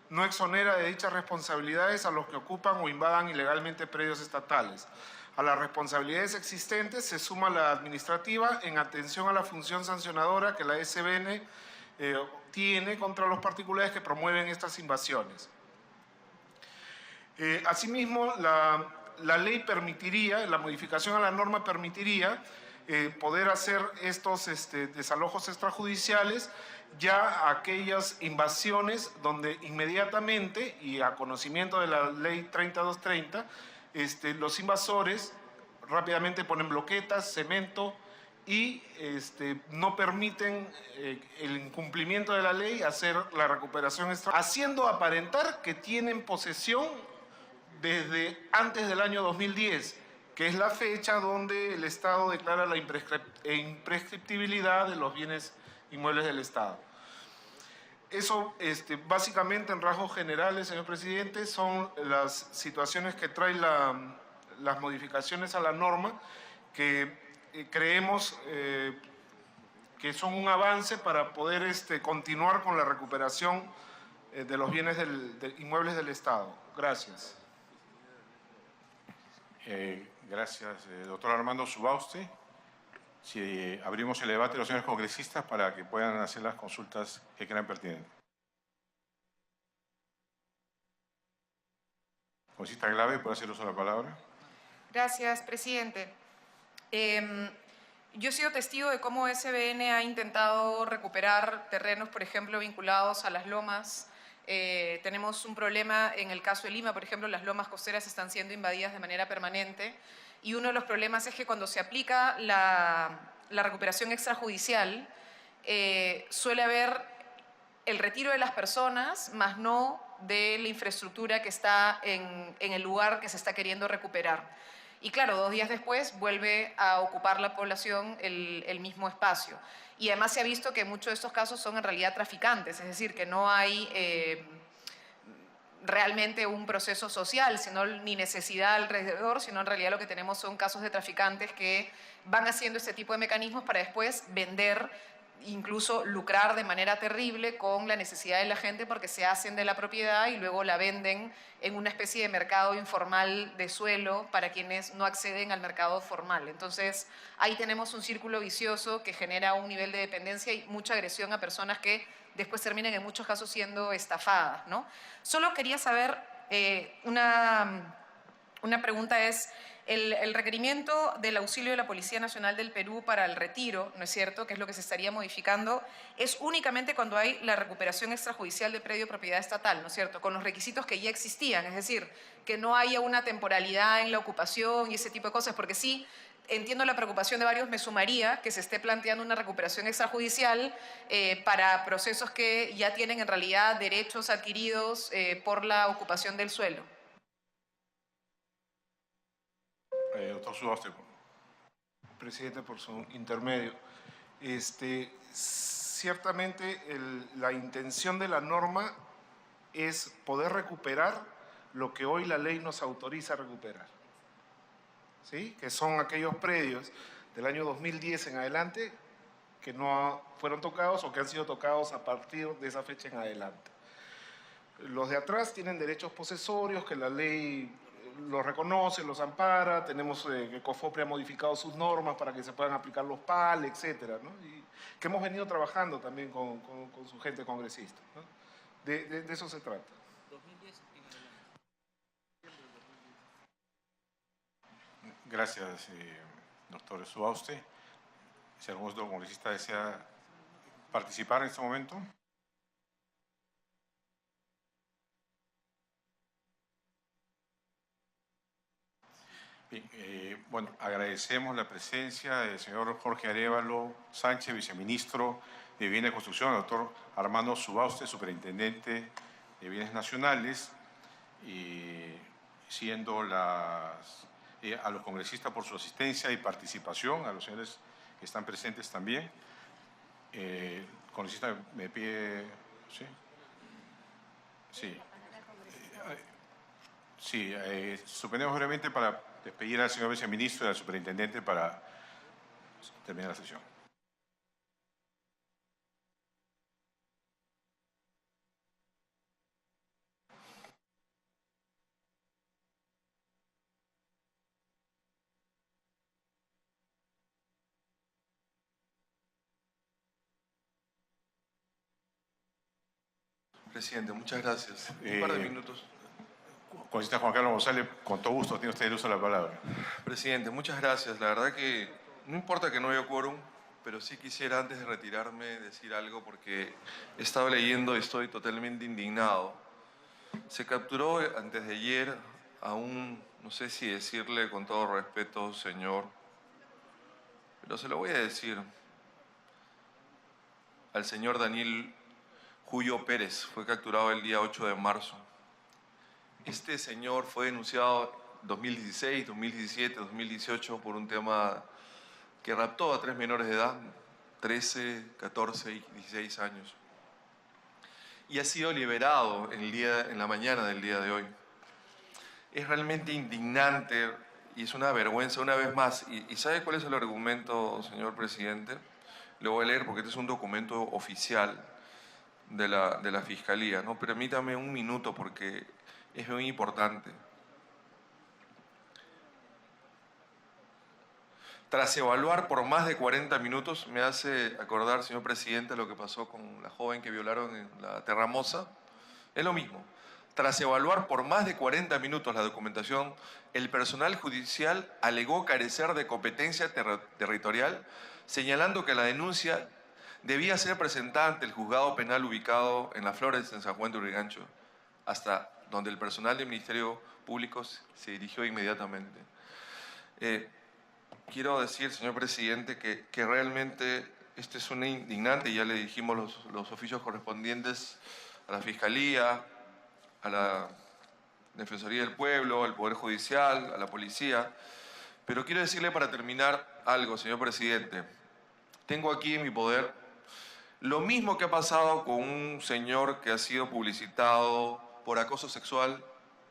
no exonera de dichas responsabilidades a los que ocupan o invadan ilegalmente predios estatales. A las responsabilidades existentes se suma la administrativa en atención a la función sancionadora que la SBN tiene contra los particulares que promueven estas invasiones. Asimismo, la ley permitiría, la modificación a la norma permitiría poder hacer estos desalojos extrajudiciales ya aquellas invasiones donde inmediatamente y a conocimiento de la ley 3230 los invasores rápidamente ponen bloquetas, cemento y no permiten el incumplimiento de la ley hacer la recuperación haciendo aparentar que tienen posesión desde antes del año 2010, que es la fecha donde el Estado declara la imprescriptibilidad de los bienes inmuebles del Estado. Eso, básicamente, en rasgos generales, señor presidente, son las situaciones que trae la las modificaciones a la norma que creemos que son un avance para poder continuar con la recuperación de los bienes de inmuebles del Estado. Gracias. Gracias, doctor Armando Subauste. Si abrimos el debate de los señores congresistas para que puedan hacer las consultas que crean pertinentes. Congresista Glave, ¿puede hacer uso de la palabra? Gracias, presidente. Yo he sido testigo de cómo SBN ha intentado recuperar terrenos, por ejemplo, vinculados a las lomas. Tenemos un problema en el caso de Lima, por ejemplo, las lomas costeras están siendo invadidas de manera permanente y uno de los problemas es que cuando se aplica la recuperación extrajudicial suele haber el retiro de las personas, más no de la infraestructura que está en el lugar que se está queriendo recuperar. Y claro, 2 días después vuelve a ocupar la población el mismo espacio. Y además se ha visto que muchos de estos casos son en realidad traficantes, es decir, que no hay realmente un proceso social, ni necesidad alrededor, sino en realidad lo que tenemos son casos de traficantes que van haciendo este tipo de mecanismos para después vender, incluso lucrar de manera terrible con la necesidad de la gente porque se hacen de la propiedad y luego la venden en una especie de mercado informal de suelo para quienes no acceden al mercado formal. Entonces, ahí tenemos un círculo vicioso que genera un nivel de dependencia y mucha agresión a personas que después terminan en muchos casos siendo estafadas, ¿no? Solo quería saber, una pregunta es, el requerimiento del auxilio de la Policía Nacional del Perú para el retiro, ¿no es cierto?, que es lo que se estaría modificando, es únicamente cuando hay la recuperación extrajudicial de predio de propiedad estatal, ¿no es cierto?, con los requisitos que ya existían, es decir, que no haya una temporalidad en la ocupación y ese tipo de cosas, porque sí, entiendo la preocupación de varios, me sumaría que se esté planteando una recuperación extrajudicial para procesos que ya tienen en realidad derechos adquiridos por la ocupación del suelo. Doctor Subauste. Presidente, por su intermedio. Ciertamente la intención de la norma es poder recuperar lo que hoy la ley nos autoriza a recuperar, ¿sí? Que son aquellos predios del año 2010 en adelante que no fueron tocados o que han sido tocados a partir de esa fecha en adelante. Los de atrás tienen derechos posesorios que la ley los reconoce, los ampara, tenemos que COFOPRE ha modificado sus normas para que se puedan aplicar los PAL, etcétera, ¿no? Y que hemos venido trabajando también con su gente congresista, ¿no? De eso se trata. 2010 en adelante. Gracias, doctor Subauste. Si algún otro congresista desea participar en este momento. Bien, bueno, agradecemos la presencia del señor Jorge Arévalo Sánchez, viceministro de Vivienda y Construcción, al doctor Armando Subauste, superintendente de Bienes Nacionales, y siendo a los congresistas por su asistencia y participación, a los señores que están presentes también. El congresista me pide... ¿Sí? Sí. Sí, suspendemos brevemente para despedir al señor viceministro y al superintendente para terminar la sesión. Presidente, muchas gracias. Un par de minutos. Congresista Juan Carlos González, con todo gusto tiene usted el uso de la palabra. Presidente, muchas gracias. La verdad que no importa que no haya quórum, pero sí quisiera antes de retirarme decir algo porque he estado leyendo y estoy totalmente indignado. Se capturó antes de ayer a no sé si decirle con todo respeto, señor, pero se lo voy a decir, al señor Daniel Julio Pérez. Fue capturado el día 8 de marzo. Este señor fue denunciado 2016, 2017, 2018 por un tema que raptó a 3 menores de edad, 13, 14 y 16 años. Y ha sido liberado en la mañana del día de hoy. Es realmente indignante y es una vergüenza una vez más. ¿Y sabe cuál es el argumento, señor presidente? Lo voy a leer porque este es un documento oficial de la Fiscalía, ¿no? Permítame un minuto porque es muy importante. Tras evaluar por más de 40 minutos, me hace acordar, señor presidente, lo que pasó con la joven que violaron en la Terramosa. Es lo mismo. Tras evaluar por más de 40 minutos la documentación, el personal judicial alegó carecer de competencia territorial, señalando que la denuncia debía ser presentada ante el juzgado penal ubicado en Las Flores, en San Juan de Urigancho, hasta donde el personal del Ministerio Público se dirigió inmediatamente. Quiero decir, señor presidente, que realmente este es un indignante, y ya le dijimos los oficios correspondientes a la Fiscalía, a la Defensoría del Pueblo, al Poder Judicial, a la Policía. Pero quiero decirle para terminar algo, señor presidente. Tengo aquí en mi poder lo mismo que ha pasado con un señor que ha sido publicitado por acoso sexual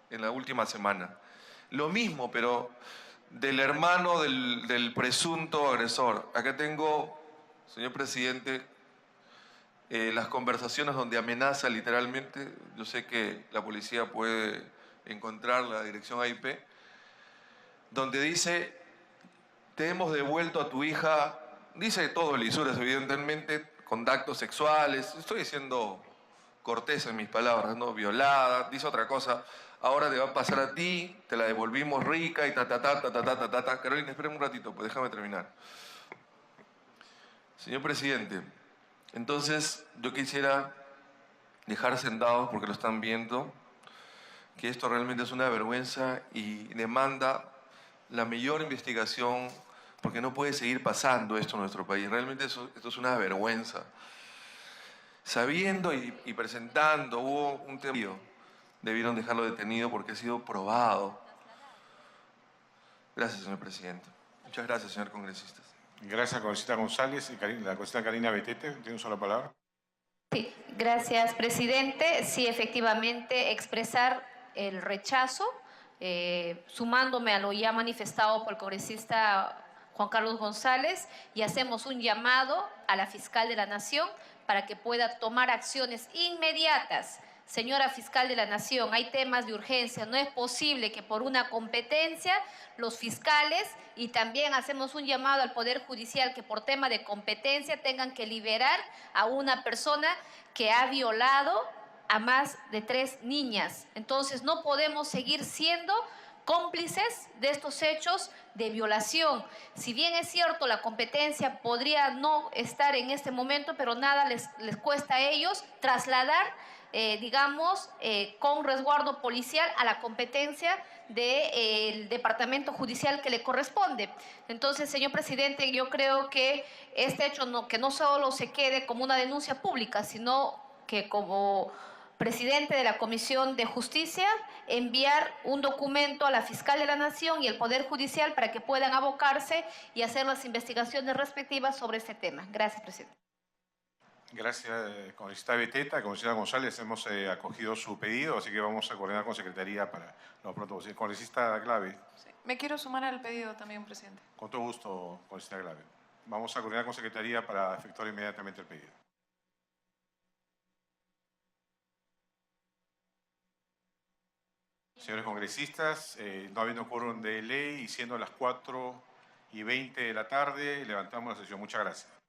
en la última semana. Lo mismo, pero del hermano del presunto agresor. Acá tengo, señor presidente, las conversaciones donde amenaza literalmente. Yo sé que la policía puede encontrar la dirección IP, donde dice: te hemos devuelto a tu hija, dice todo lisuras evidentemente, con actos sexuales, estoy diciendo cortés en mis palabras, ¿no? Violada, dice otra cosa: ahora te va a pasar a ti, te la devolvimos rica y ta. Carolina, espérame un ratito, pues déjame terminar. Señor presidente, entonces yo quisiera dejar sentados, porque lo están viendo, que esto realmente es una vergüenza y demanda la mayor investigación, porque no puede seguir pasando esto en nuestro país. Realmente esto es una vergüenza. Sabiendo y presentando, hubo un tema, debieron dejarlo detenido porque ha sido probado. Gracias, señor presidente. Muchas gracias, señor congresista. Gracias, congresista González. Y la congresista Karina Betete, tiene una sola palabra. Sí, gracias, presidente. Sí, efectivamente, expresar el rechazo, sumándome a lo ya manifestado por el congresista Juan Carlos González, y hacemos un llamado a la fiscal de la Nación para que pueda tomar acciones inmediatas. Señora fiscal de la Nación, hay temas de urgencia. No es posible que por una competencia los fiscales, y también hacemos un llamado al Poder Judicial, que por tema de competencia tengan que liberar a una persona que ha violado a más de 3 niñas. Entonces no podemos seguir siendo cómplices de estos hechos de violación. Si bien es cierto, la competencia podría no estar en este momento, pero nada les cuesta a ellos trasladar, digamos, con resguardo policial a la competencia del departamento judicial que le corresponde. Entonces, señor presidente, yo creo que este hecho que no solo se quede como una denuncia pública, sino que como presidente de la Comisión de Justicia, enviar un documento a la fiscal de la Nación y el Poder Judicial para que puedan abocarse y hacer las investigaciones respectivas sobre este tema. Gracias, presidente. Gracias, congresista Beteta. Congresista González, hemos acogido su pedido, así que vamos a coordinar con Secretaría para lo pronto posible. Congresista Glave. Sí, me quiero sumar al pedido también, presidente. Con todo gusto, congresista Glave. Vamos a coordinar con Secretaría para efectuar inmediatamente el pedido. Señores congresistas, no habiendo quórum de ley y siendo las 4:20 de la tarde, levantamos la sesión. Muchas gracias.